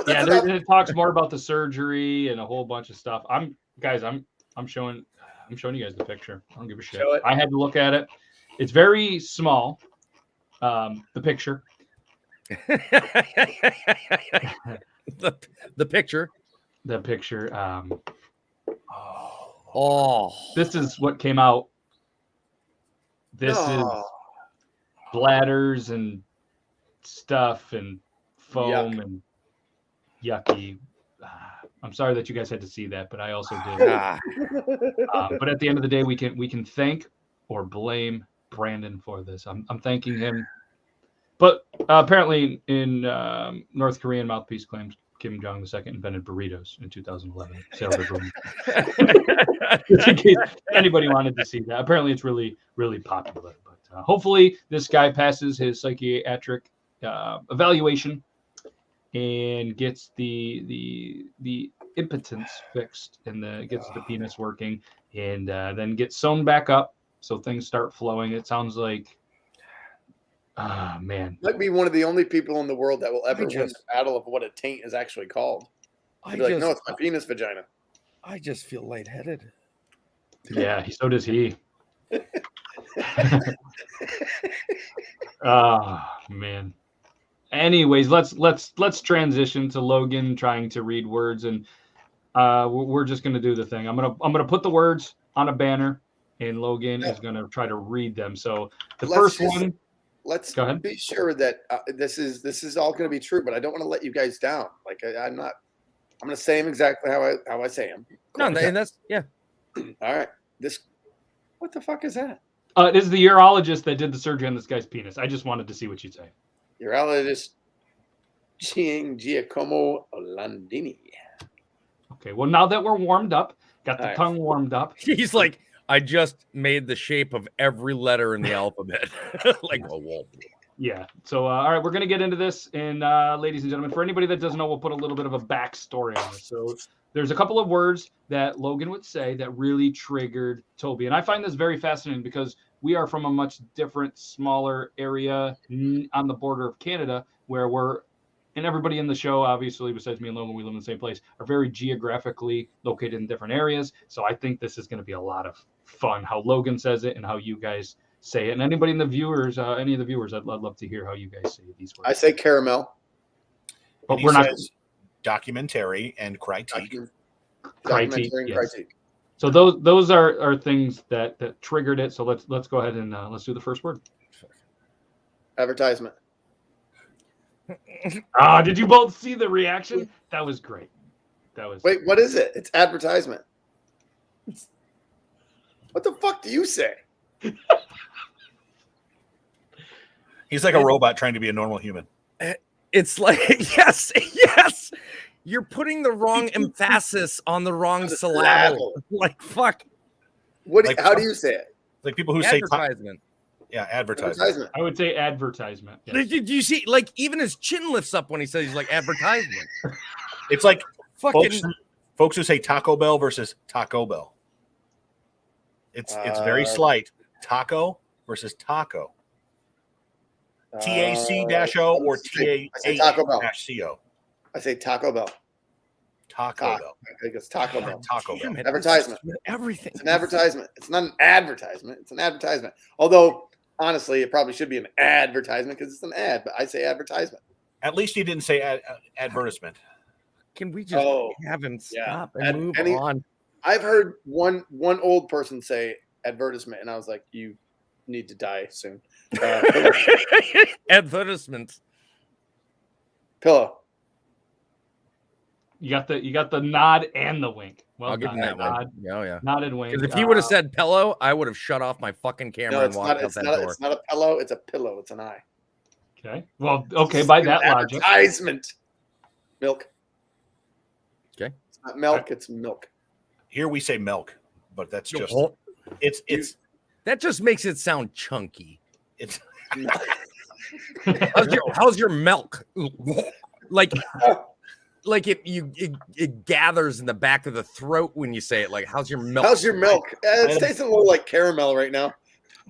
yeah, enough. it talks more about the surgery and a whole bunch of stuff. I'm showing you guys the picture. I don't give a shit. Show it. I had to look at it. It's very small. The picture. the picture. The picture. Oh, This is what came out. This is bladders and stuff and foam and yucky. I'm sorry that you guys had to see that, but I also did. But at the end of the day, we can thank or blame Brandon for this. I'm thanking him. But apparently, in North Korean mouthpiece claims Kim Jong II invented burritos in 2011. Just in case anybody wanted to see that. Apparently, it's really, really popular. But hopefully, this guy passes his psychiatric evaluation and gets the impotence fixed and gets the penis working, and then gets sewn back up so things start flowing. It sounds like, man, Might be one of the only people in the world that will ever win the battle of what a taint is actually called. He'd be like, no, it's my penis vagina. I just feel lightheaded. yeah, so does he. Man. Anyways, let's transition to Logan trying to read words, and we're just gonna do the thing. I'm gonna put the words on a banner, and Logan is gonna try to read them. So let's go ahead. Be sure that this is all going to be true, but I don't want to let you guys down. Like I'm going to say them exactly how I say them. No, and that's All right. What the fuck is that? This is the urologist that did the surgery on this guy's penis. I just wanted to see what you'd say. Urologist Giacomo Landini. Okay. Well, now that we're warmed up, got the tongue warmed up. he's like, I just made the shape of every letter in the alphabet. Like, whoa. Yeah. So, all right, we're going to get into this. And ladies and gentlemen, for anybody that doesn't know, we'll put a little bit of a backstory on this. So there's a couple of words that Logan would say that really triggered Toby. And I find this very fascinating because we are from a much different, smaller area on the border of Canada where and everybody in the show, obviously, besides me and Logan, we live in the same place, are very geographically located in different areas. So I think this is going to be a lot of fun, how Logan says it and how you guys say it. And anybody in the viewers, any of the viewers, I'd love to hear how you guys say these words. I say caramel. but And he we're not says documentary and critique. critique. Documentary and Yes. critique. So those are things that triggered it. So let's go ahead and let's do the first word. Advertisement. Did you both see the reaction? That was great. That was Wait, what is it? It's advertisement. What the fuck do you say? He's like a robot trying to be a normal human. It's like yes. You're putting the wrong emphasis on the wrong syllable. Like fuck. What? Like- How do you say it? Like people who say Advertisement. advertisement. Advertisement. I would say advertisement. Yes. Did you see? Like even his chin lifts up when he says he's like advertisement. It's like Fucking folks who say Taco Bell versus Taco Bell. It's very slight. Taco versus taco. TAC-O or I say Taco Bell. TAC-CO. I say Taco Bell. Taco Bell. I think it's Taco Bell. Taco Bell. damn it, Advertisement. with everything. It's an advertisement. It's not an advertisement. It's an advertisement. Although, honestly, it probably should be an advertisement because it's an ad, but I say advertisement. At least you didn't say advertisement. Can we just Oh, have him yeah. stop And and move any- on? I've heard one old person say advertisement, and I was like, you need to die soon. Advertisement. Pillow. You got the nod and the wink. Well I'll give done. him that one. Nod, Oh yeah. nod and wink. Because if he would have said pillow, I would have shut off my fucking camera No, and it's walked not. out It's that not. door. It's not a pillow. It's a pillow. It's an eye. Okay. Well, okay. By that logic, Advertisement. Milk. Okay. It's not milk. It's milk. Here we say milk, but that's just Oh, it's that just makes it sound chunky. it's How's your milk? Like it gathers in the back of the throat when you say it. Like, how's your milk? How's your milk? It's tasting a little like caramel right now.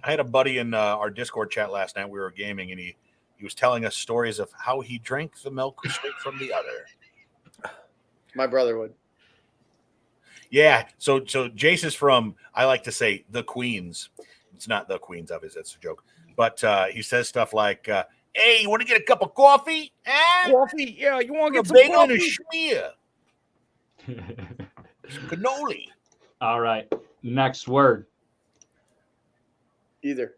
I had a buddy in our Discord chat last night. We were gaming, and he was telling us stories of how he drank the milk straight from the udder. My brother would. Yeah. So Jace is from, I like to say, the Queens. It's not the Queens, obviously. That's a joke. But he says stuff like, hey, you want to get a cup of coffee? Coffee? Yeah, you want to A get some bagel and a coffee? schmear. Some cannoli. all right. Next word. Either.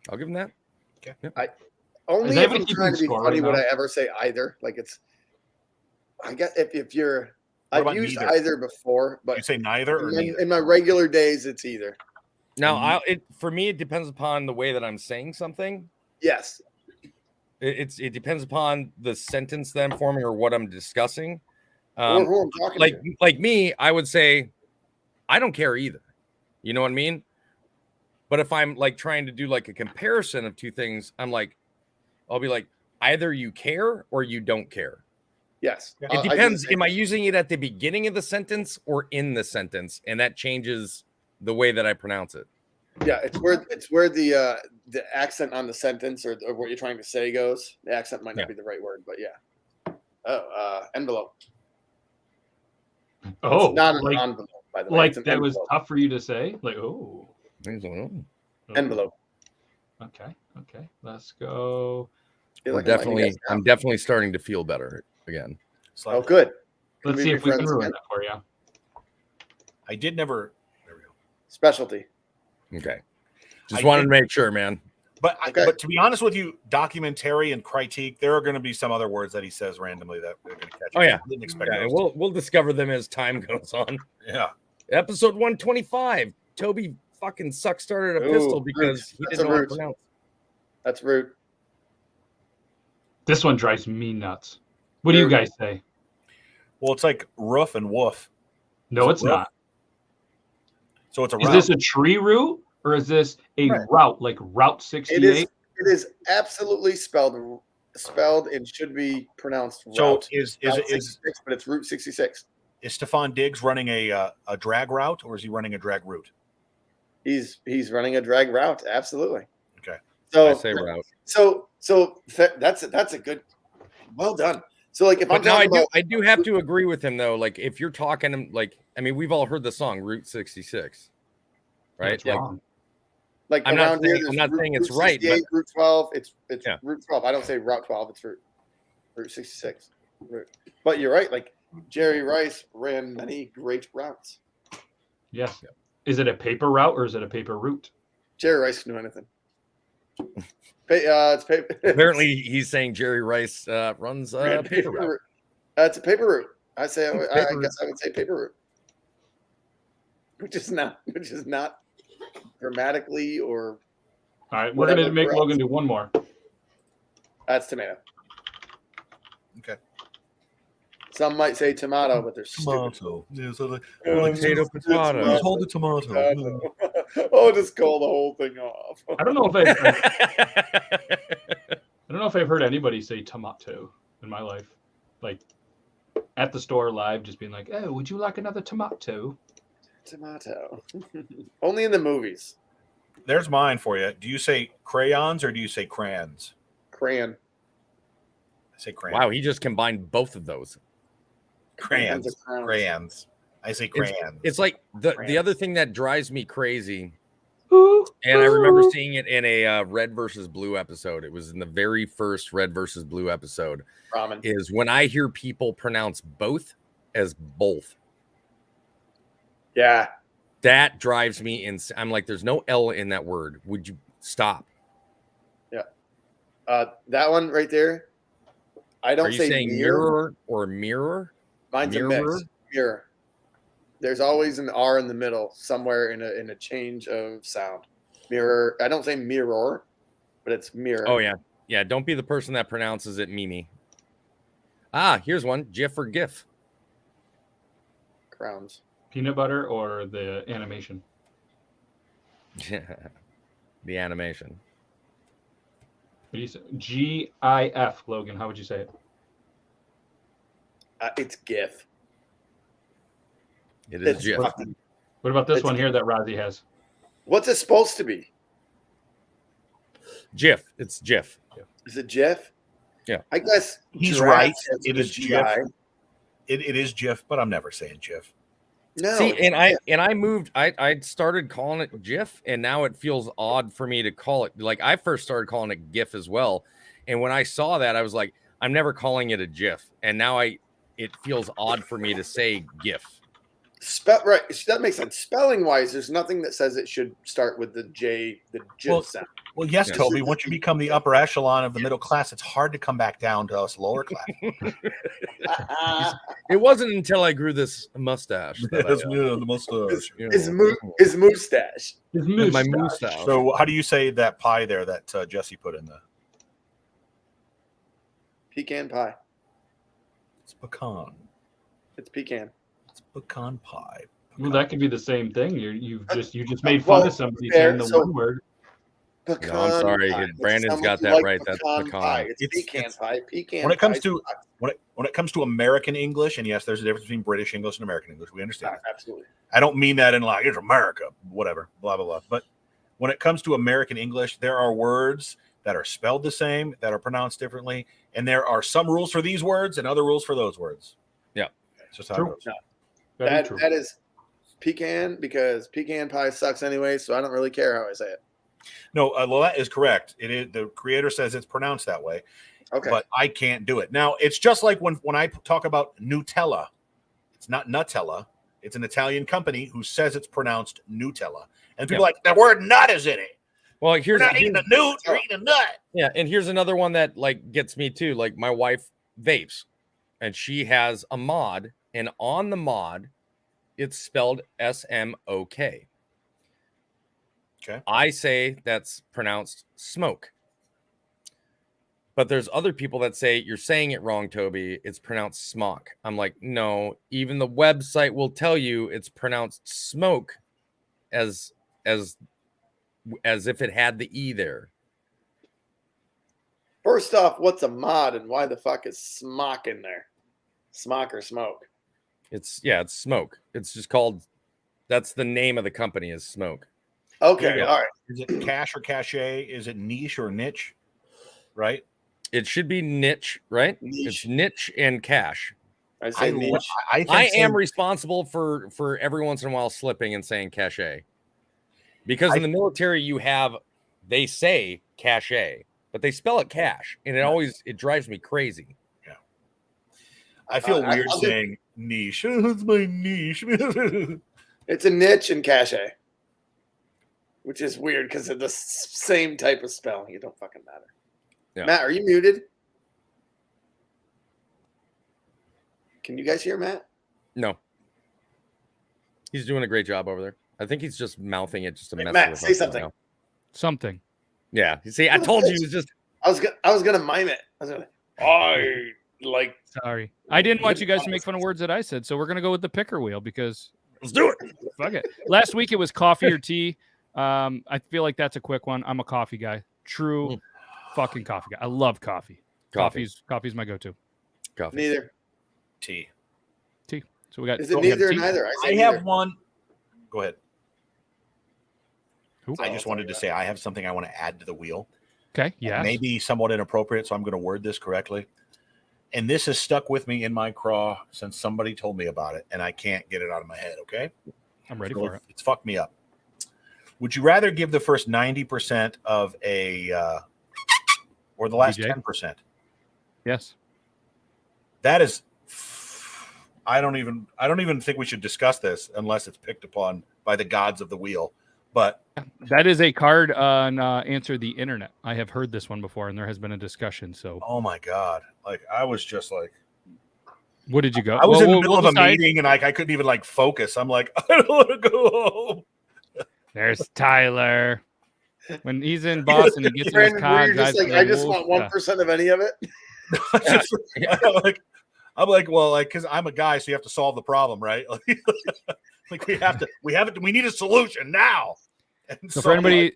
I'll give him that. Only Is if anybody I'm keeping trying to be score funny right would now? I ever say either. Like it's. I guess if you're. What I've about used neither? either before, but You say neither or neither? in my regular days, it's either. Now, for me, it depends upon the way that I'm saying something. Yes. It depends upon the sentence that I'm forming or what I'm discussing. Or who I'm talking Like to. like me, I would say, I don't care either. You know what I mean? But if I'm like trying to do like a comparison of two things, I'll be like, either you care or you don't care. Yes. It I do the Depends. same. Am I using it at the beginning of the sentence or in the sentence? And that changes the way that I pronounce it. Yeah, it's where the accent on the sentence or what you're trying to say goes. The accent might not Yeah. be the right word, but yeah. Oh, envelope. Oh, It's not an like, envelope, by the way. like It's an that was envelope. tough for you to say. Like, oh. Envelope. Okay. Let's go. Feel We're like I'm letting you definitely, guys down. I'm definitely starting to feel better again. Slightly. Oh, good. Can Let's we see be if we can friends ruin again? that for you. I did never. There we go. Specialty. Okay. Just I wanted did- to make sure, man. But Okay. but to be honest with you, documentary and critique, there are going to be some other words that he says randomly that we're going to catch. Oh, yeah. I didn't expect Yeah, those. we'll discover them as time goes on. Yeah. Episode 125. Toby fucking started a Ooh, pistol root. because he That's didn't a know how to root. pronounce. That's rude. This one drives me nuts. What do you Rude. guys say? Well, it's like roof and woof. No, Is it it's rough? not. So it's a Is route. this a tree route or is this a Right. route like Route 68? It is absolutely spelled and should be pronounced So route. is Route is 66, but it's Route 66. Stefan Diggs running a drag route, or is he running a drag route? He's running a drag route. Absolutely. Okay. I So say route. that's a good. Well done. So like if But I'm no, talking about I do have to agree with him though. Like if you're talking like, I mean, we've all heard the song Route 66, right? It's Like, wrong. Like I'm not around here, saying- I'm there's not saying it's Route right, but- 68, Route 12. It's Yeah. Route 12. I don't say Route 12. It's Route 66. But you're right. Like Jerry Rice ran many great routes. Yes. Is it a paper route or is it a paper route? Jerry Rice knew anything. It's paper. apparently, he's saying Jerry Rice runs paper route. It's a paper route. I It's guess paper I would say paper route, which is not grammatically or All right, we're gonna make Logan do one more. that's tomato. Okay. Some might say tomato, but they're stupid. Tomato. Yeah, so like, Potato, potato. just hold the tomato. Oh, just call the whole thing off. I don't know if I don't know if I've heard anybody say tomato in my life, like at the store live, just being like, "Oh, would you like another tomato?" Tomato. Only in the movies. There's mine for you. Do you say crayons or do you say crayons? Crayon. I say crayons. Wow, he just combined both of those. Crayons. are crowns. Crayons. I say crayons. It's like the Crayons. other thing that drives me crazy, Ooh, and I remember ooh. seeing it in a Red versus Blue episode. It was in the very first Red versus Blue episode. Ramen. Is when I hear people pronounce both as both. Yeah. That drives me insane. I'm like, there's no L in that word. Would you stop? That one right there. I don't Are you say saying mirror. mirror or mirror? Mine's mirror? a mix. Mirror. There's always an R in the middle, somewhere in a change of sound. Mirror. I don't say mirror, but it's mirror. Oh yeah, yeah. Don't be the person that pronounces it Mimi. Ah, here's one. GIF or GIF. Crowns. Peanut butter or the animation? The animation. What do you say? GIF, Logan. How would you say it? It's GIF. It is It's GIF. fucking- What about this It's- one here that Rozzy has? What's it supposed to be? GIF. It's GIF. Is it GIF? Yeah. I guess He's giraffe right. starts It with a is GI. It is GIF, but I'm never saying GIF. No. See, it's and I moved. I started calling it GIF, and now it feels odd for me to call it. Like I first started calling it GIF as well, and when I saw that, I was like, I'm never calling it a GIF, and now it feels odd for me to say GIF. Right. That makes sense. Spelling wise, there's nothing that says it should start with the J, the GIF Well, sound. Well, yes, Yes. Toby. Once you become the upper echelon of the middle class, it's hard to come back down to us lower class. It wasn't until I grew this mustache that the mustache. His mustache. His my moustache. mustache. So, how do you say that pie there that Jesse put in the? Pecan pie. It's pecan. It's pecan. It's pecan pie. Well, that could be the same thing. You just made Well, fun of somebody fair, saying the so- one word. Pecan No, I'm sorry. pie. Brandon's It's got someone that who right. likes That's pecan. pie. It's It's- pecan it's- pie. Pecan. When it comes pie to sucks. when it comes to American English, and yes, there's a difference between British English and American English. We understand. Absolutely. I don't mean that in like it's America, whatever, blah blah blah. But when it comes to American English, there are words that are spelled the same, that are pronounced differently, and there are some rules for these words and other rules for those words. Yeah. It's just how True. it goes. Very true. That is pecan because pecan pie sucks anyway, so I don't really care how I say it. No, well, that is correct. It is the creator says it's pronounced that way, Okay. but I can't do it. Now, it's just like when I talk about Nutella, it's not Nutella. It's an Italian company who says it's pronounced Nutella, and people are like the word nut is in it. Well, You're here's not eating a newt, you're eating a nut. yeah, and here's another one that like gets me too. Like my wife vapes, and she has a mod, and on the mod, it's spelled SMOK. Okay. I say that's pronounced smoke. But there's other people that say you're saying it wrong, Toby. It's pronounced smock. I'm like, no, even the website will tell you it's pronounced smoke as if it had the E there. First off, what's a mod and why the fuck is smock in there? Smock or smoke? It's smoke. It's just called, that's the name of the company is smoke. Okay, Yeah. all right. Is it cash or cachet? Is it niche or niche? Right? It should be niche, right? It's niche and cash. I say niche. I think I am saying- responsible for every once in a while slipping and saying cachet. Because in the military, they say cachet, but they spell it cash, and it drives me crazy. Yeah. I feel weird saying niche. It's my niche. It's a niche and cachet, which is weird because of the same type of spelling. It don't fucking matter. Yeah. Matt, are you muted? Can you guys hear Matt? No. He's doing a great job over there. I think he's just mouthing it just to mess Matt, with us. say something. Now. Something. Yeah. You see, I told you it was just. I was gonna mime it. I was gonna Sorry, I didn't want you guys to make fun of words that I said, so we're gonna go with the picker wheel because Let's do it. fuck it. Last week it was coffee or tea. I feel like that's a quick one. I'm a coffee guy. True fucking coffee guy. I love coffee. Coffee's my go-to. Coffee. neither. Tea. So we got. Is it we got neither or tea. neither? I have one. Go ahead. Who? I just wanted to say I have something I want to add to the wheel. Okay. Yeah. Maybe somewhat inappropriate, so I'm going to word this correctly. And this has stuck with me in my craw since somebody told me about it, and I can't get it out of my head, okay? I'm ready So for it. It's fucked me up. Would you rather give the first 90% of or the last DJ? 10%? Yes. That is, I don't even think we should discuss this unless it's picked upon by the gods of the wheel. But That is a card on Answer the Internet. I have heard this one before, and there has been a discussion. So, oh my god, like I was just like, what did you go? I was in the middle of a decide. meeting and I couldn't even like focus. I'm like, I don't want to go home. There's Tyler. When he's in Boston, he gets in his Brandon, car. were you just drives like, to I just Wolf- want 1% of any of it? I'm like, well, like, because I'm a guy, so you have to solve the problem, right? Like we need a solution now. And So for anybody,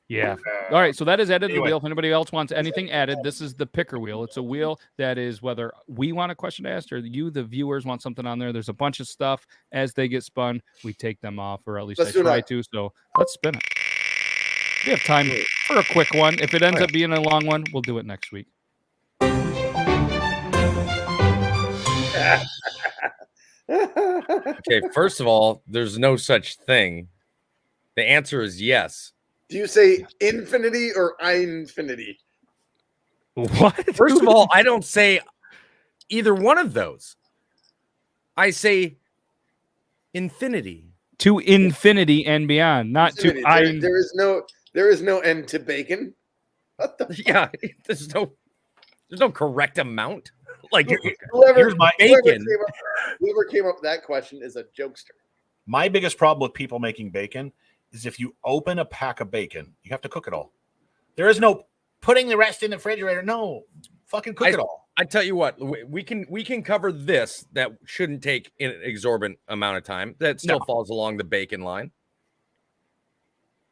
yeah. like, All right, so that is added to the Anyway. wheel. If anybody else wants anything added, this is the picker wheel. It's a wheel that is whether we want a question asked or you, the viewers, want something on there. There's a bunch of stuff. As they get spun, we take them off, or at least Let's I do try that. to. So let's spin it. We have time for a quick one. If it ends up being a long one, we'll do it next week. Okay, first of all, there's no such thing. The answer is yes. Do you say infinity or infinity? What? First of all, I don't say either one of those. I say infinity. To infinity and beyond, not Infinity. to There is no end to bacon. What the Yeah, there's no correct amount. Like whoever bacon. whoever came up with that question is a jokester. my biggest problem with people making bacon is if you open a pack of bacon, you have to cook it all. There is no putting the rest in the refrigerator. No, fucking cook it all. I tell you what, we can cover this. That shouldn't take an exorbitant amount of time. That still falls along the bacon line.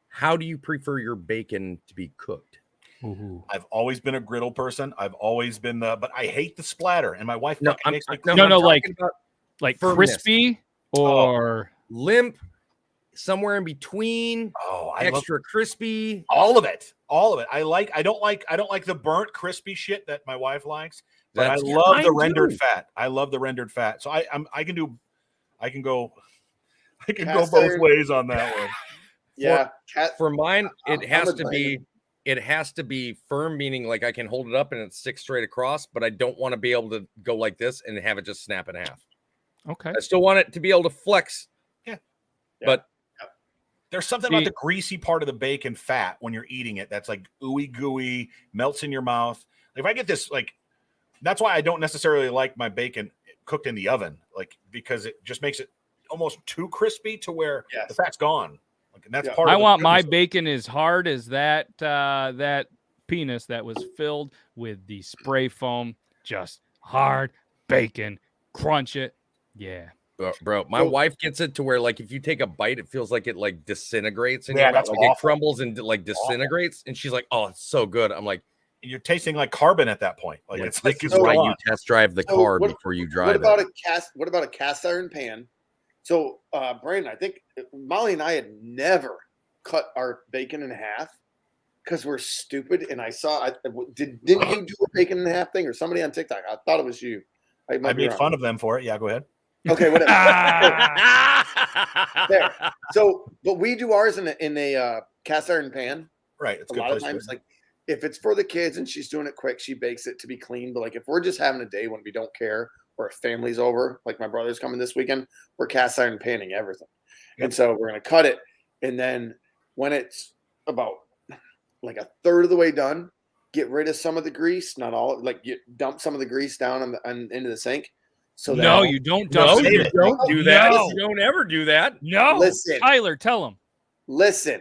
How do you prefer your bacon to be cooked? Ooh. I've always been a griddle person. I've always been but I hate the splatter. And my wife No, fucking makes me no, I'm like talking about like firmness. crispy or limp, somewhere in between, I love extra crispy. all of it. All of it. I don't like the burnt crispy shit that my wife likes, but That's- I love the mine rendered too. fat. I love the rendered fat. So I can go Cast both iron. ways on that one. Yeah, For mine, I'm it has a to be firm, meaning like I can hold it up and it sticks straight across, but I don't want to be able to go like this and have it just snap in half. okay. I still want it to be able to flex. Yeah. But There's something about the greasy part of the bacon fat when you're eating it that's like ooey gooey, melts in your mouth. If I get this, like, that's why I don't necessarily like my bacon cooked in the oven, like, because it just makes it almost too crispy to where the fat's gone. Like, and that's part of I the want my goodness. bacon as hard as that penis that was filled with the spray foam. Just hard bacon, crunch it. Yeah. bro, my wife gets it to where like if you take a bite, it feels like it like disintegrates in Yeah, your mouth, that's like awful. it crumbles and like disintegrates. And she's like, "Oh, it's so good." I'm like, You're tasting like carbon at that point. Like, it's like "This it's is why gone. you test drive the So car what- before you What drive about it." What about a cast iron pan? So, Brandon, I think Molly and I had never cut our bacon in half because we're stupid. And I saw, didn't you do a bacon in half thing or somebody on TikTok? I thought it was you. I made fun of them for it. Yeah, go ahead. Okay, whatever. There. So, but we do ours in a cast iron pan. Right. It's A good lot of place for times, it. like if it's for the kids and she's doing it quick, she bakes it to be clean. But like if we're just having a day when we don't care, or if family's over, like my brother's coming this weekend, we're cast iron panning everything. Yep. And so we're gonna cut it, and then when it's about like a third of the way done, get rid of some of the grease, not all. Like you dump some of the grease down into the sink. So that No, you don't. No, Dustin. you don't do that. No. You don't ever do that. No. Listen. Tyler, tell him. listen.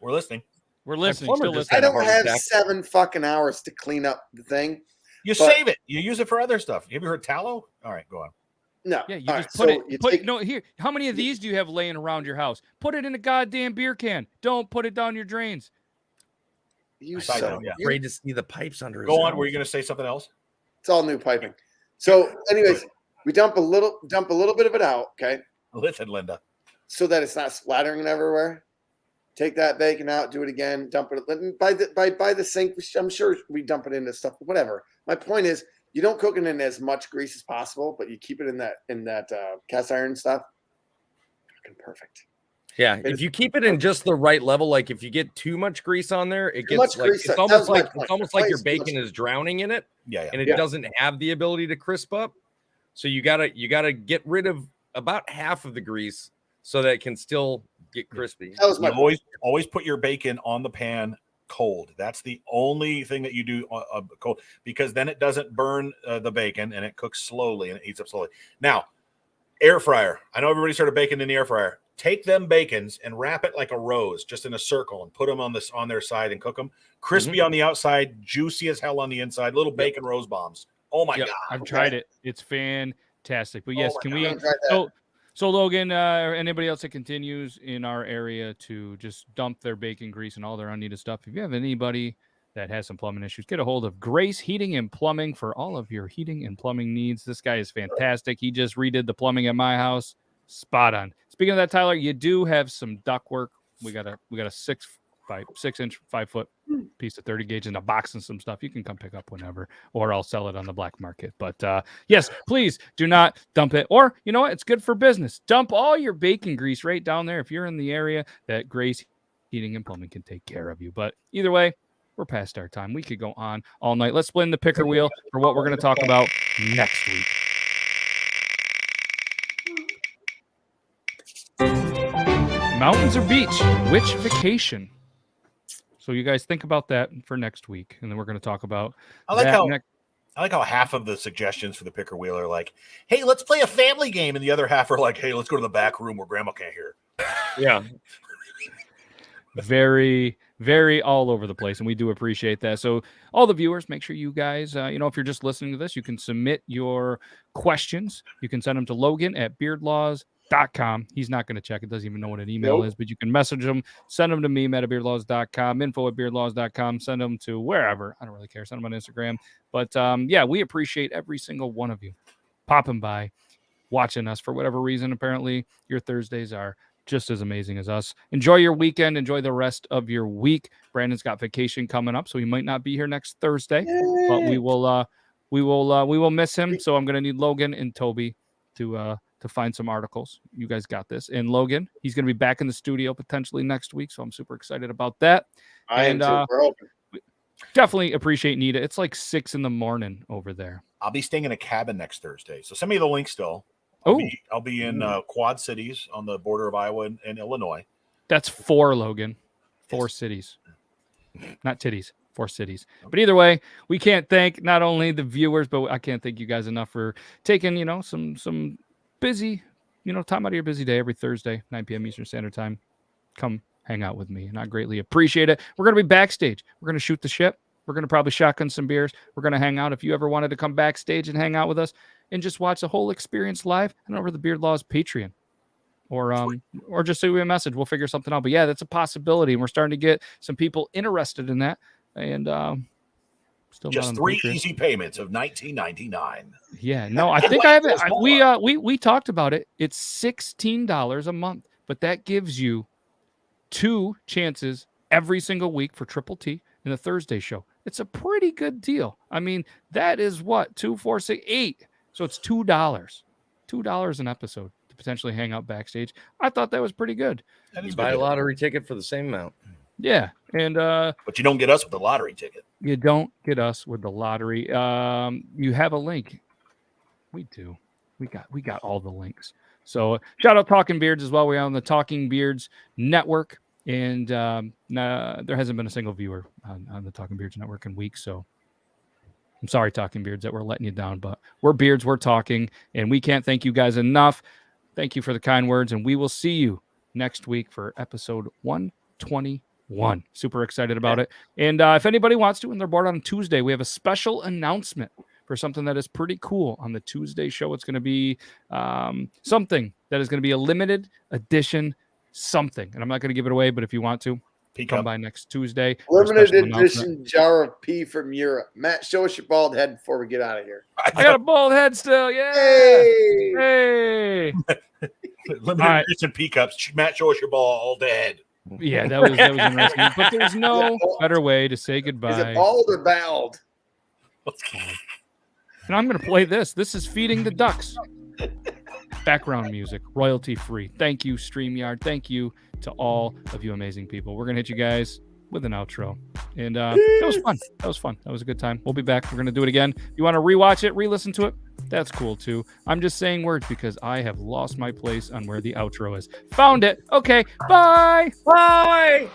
We're listening. We're listening. plumber Still just I listening. had a don't heart have attack. 7 fucking hours to clean up the thing. You But- save it. You use it for other stuff. Have you heard tallow? All right, go on. No. Yeah, you All just right, put so you it. Put take- no here. How many of these do you have laying around your house? Put it in a goddamn beer can. Don't put it down your drains. You Side son note, of- yeah. you- Afraid to see the pipes under his Go on. house. Were you going to say something else? It's all new piping. So, anyways, we dump a little bit of it out, okay, Listen, Linda. so that it's not splattering everywhere. Take that bacon out, do it again, dump it by the sink. I'm sure we dump it into stuff, whatever. My point is, you don't cook it in as much grease as possible, but you keep it in that cast iron stuff. Fucking perfect. Yeah, if you keep it in just the right level, like if you get too much grease on there, it Too gets much like grease, it's that almost was my like point. it's almost My like your point is too bacon much- is drowning in it, Yeah. and it Yeah. doesn't have the ability to crisp up. So you gotta get rid of about half of the grease so that it can still get crispy. That was my You point. always put your bacon on the pan cold. That's the only thing that you do cold, because then it doesn't burn the bacon and it cooks slowly and it heats up slowly. Now, air fryer. I know everybody started baking in the air fryer. Take them bacons and wrap it like a rose, just in a circle, and put them on their side and cook them. Crispy on the outside, juicy as hell on the inside. Little bacon rose bombs. Oh my Yep, god! I've tried it. It's fantastic. But yes, my can God, we? I'm gonna try that. So Logan, or anybody else that continues in our area to just dump their bacon grease and all their unneeded stuff. If you have anybody that has some plumbing issues, get a hold of Grace Heating and Plumbing for all of your heating and plumbing needs. This guy is fantastic. He just redid the plumbing at my house. Spot on. Speaking of that, Tyler, you do have some ductwork. We got a 6'6" 5 foot piece of 30 gauge in a box and some stuff. You can come pick up whenever, or I'll sell it on the black market. But yes, please do not dump it. Or you know what? It's good for business. Dump all your bacon grease right down there if you're in the area that Grace Heating and Plumbing can take care of you. But either way, we're past our time. We could go on all night. Let's spin the picker wheel for what we're going to talk about next week. Mountains or beach? Which vacation? So you guys think about that for next week, and then we're going to talk about I like that how next. I like how half of the suggestions for the picker wheel are like, "Hey, let's play a family game," and the other half are like, "Hey, let's go to the back room where Grandma can't hear." Yeah, Very, very all over the place, and we do appreciate that. So all the viewers, make sure you guys, if you're just listening to this, you can submit your questions. You can send them to Logan at beardlaws.com. He's not going to check. It doesn't even know what an email Nope. is, but you can message him, send them to me, Matt at beardlaws.com, info at beardlaws.com, send them to wherever. I don't really care. Send them on Instagram. But yeah, we appreciate every single one of you popping by, watching us. For whatever reason, apparently your Thursdays are just as amazing as us. Enjoy your weekend. Enjoy the rest of your week. Brandon's got vacation coming up, so he might not be here next Thursday, but we will miss him. So I'm going to need Logan and Toby to find some articles. You guys got this. And Logan, he's going to be back in the studio potentially next week, so I'm super excited about that. I am And, too. We're open. Definitely appreciate Nita. It's like 6 a.m. over there. I'll be staying in a cabin next Thursday, so send me the link still. Oh, I'll be in Quad Cities on the border of Iowa and Illinois. that's 4, Logan. 4 cities. Not titties. 4 cities. But either way, we can't thank not only the viewers, but I can't thank you guys enough for taking, some busy, time out of your busy day every Thursday, 9 p.m. Eastern Standard Time. Come hang out with me, and I greatly appreciate it. We're going to be backstage. We're going to shoot the ship. We're going to probably shotgun some beers. We're going to hang out. If you ever wanted to come backstage and hang out with us and just watch the whole experience live, and over the Beard Laws Patreon. Or just send me a message. We'll figure something out. But yeah, that's a possibility. And we're starting to get some people interested in that. And still not Just on the 3 Patreon. easy payments of $19.99. Yeah, no, I think I have it. We talked about it. It's $16 a month, but that gives you 2 chances every single week for Triple T in the Thursday show. It's a pretty good deal. I mean, that is what 2, 4, 6, 8. So it's $2. $2 an episode to potentially hang out backstage. I thought that was pretty good. That You is buy a good. lottery ticket for the same amount. Yeah. And But you don't get us with the lottery ticket. you don't get us with the lottery. You have a link. We do. We got all the links. So shout out Talking Beards as well. We're on the Talking Beards network. And there hasn't been a single viewer on the Talking Beards network in weeks. So I'm sorry, Talking Beards, that we're letting you down. But we're Beards, we're talking. And we can't thank you guys enough. Thank you for the kind words. And we will see you next week for episode 121. Super excited about it. And if anybody wants to, and they're bored on Tuesday, we have a special announcement for something that is pretty cool on the Tuesday show. It's going to be something that is going to be a limited edition something. And I'm not going to give it away, but if you want to, come by next Tuesday. for a Limited special announcement. edition jar of pee from Europe. Matt, show us your bald head before we get out of here. I got a bald head still. Yeah. Hey! Hey. Limited All right. edition pea cups. Matt, show us your ball dead. Yeah, that was interesting. But there's no better way to say Is goodbye. it bald or bald? And I'm going to play this. This is Feeding the Ducks. Background music, royalty free. Thank you, StreamYard. Thank you to all of you amazing people. We're going to hit you guys with an outro. And that was fun. That was fun. That was a good time. We'll be back. We're going to do it again. If you want to rewatch it, re-listen to it, that's cool too. I'm just saying words because I have lost my place on where the outro is. Found it. Okay. Bye. Bye.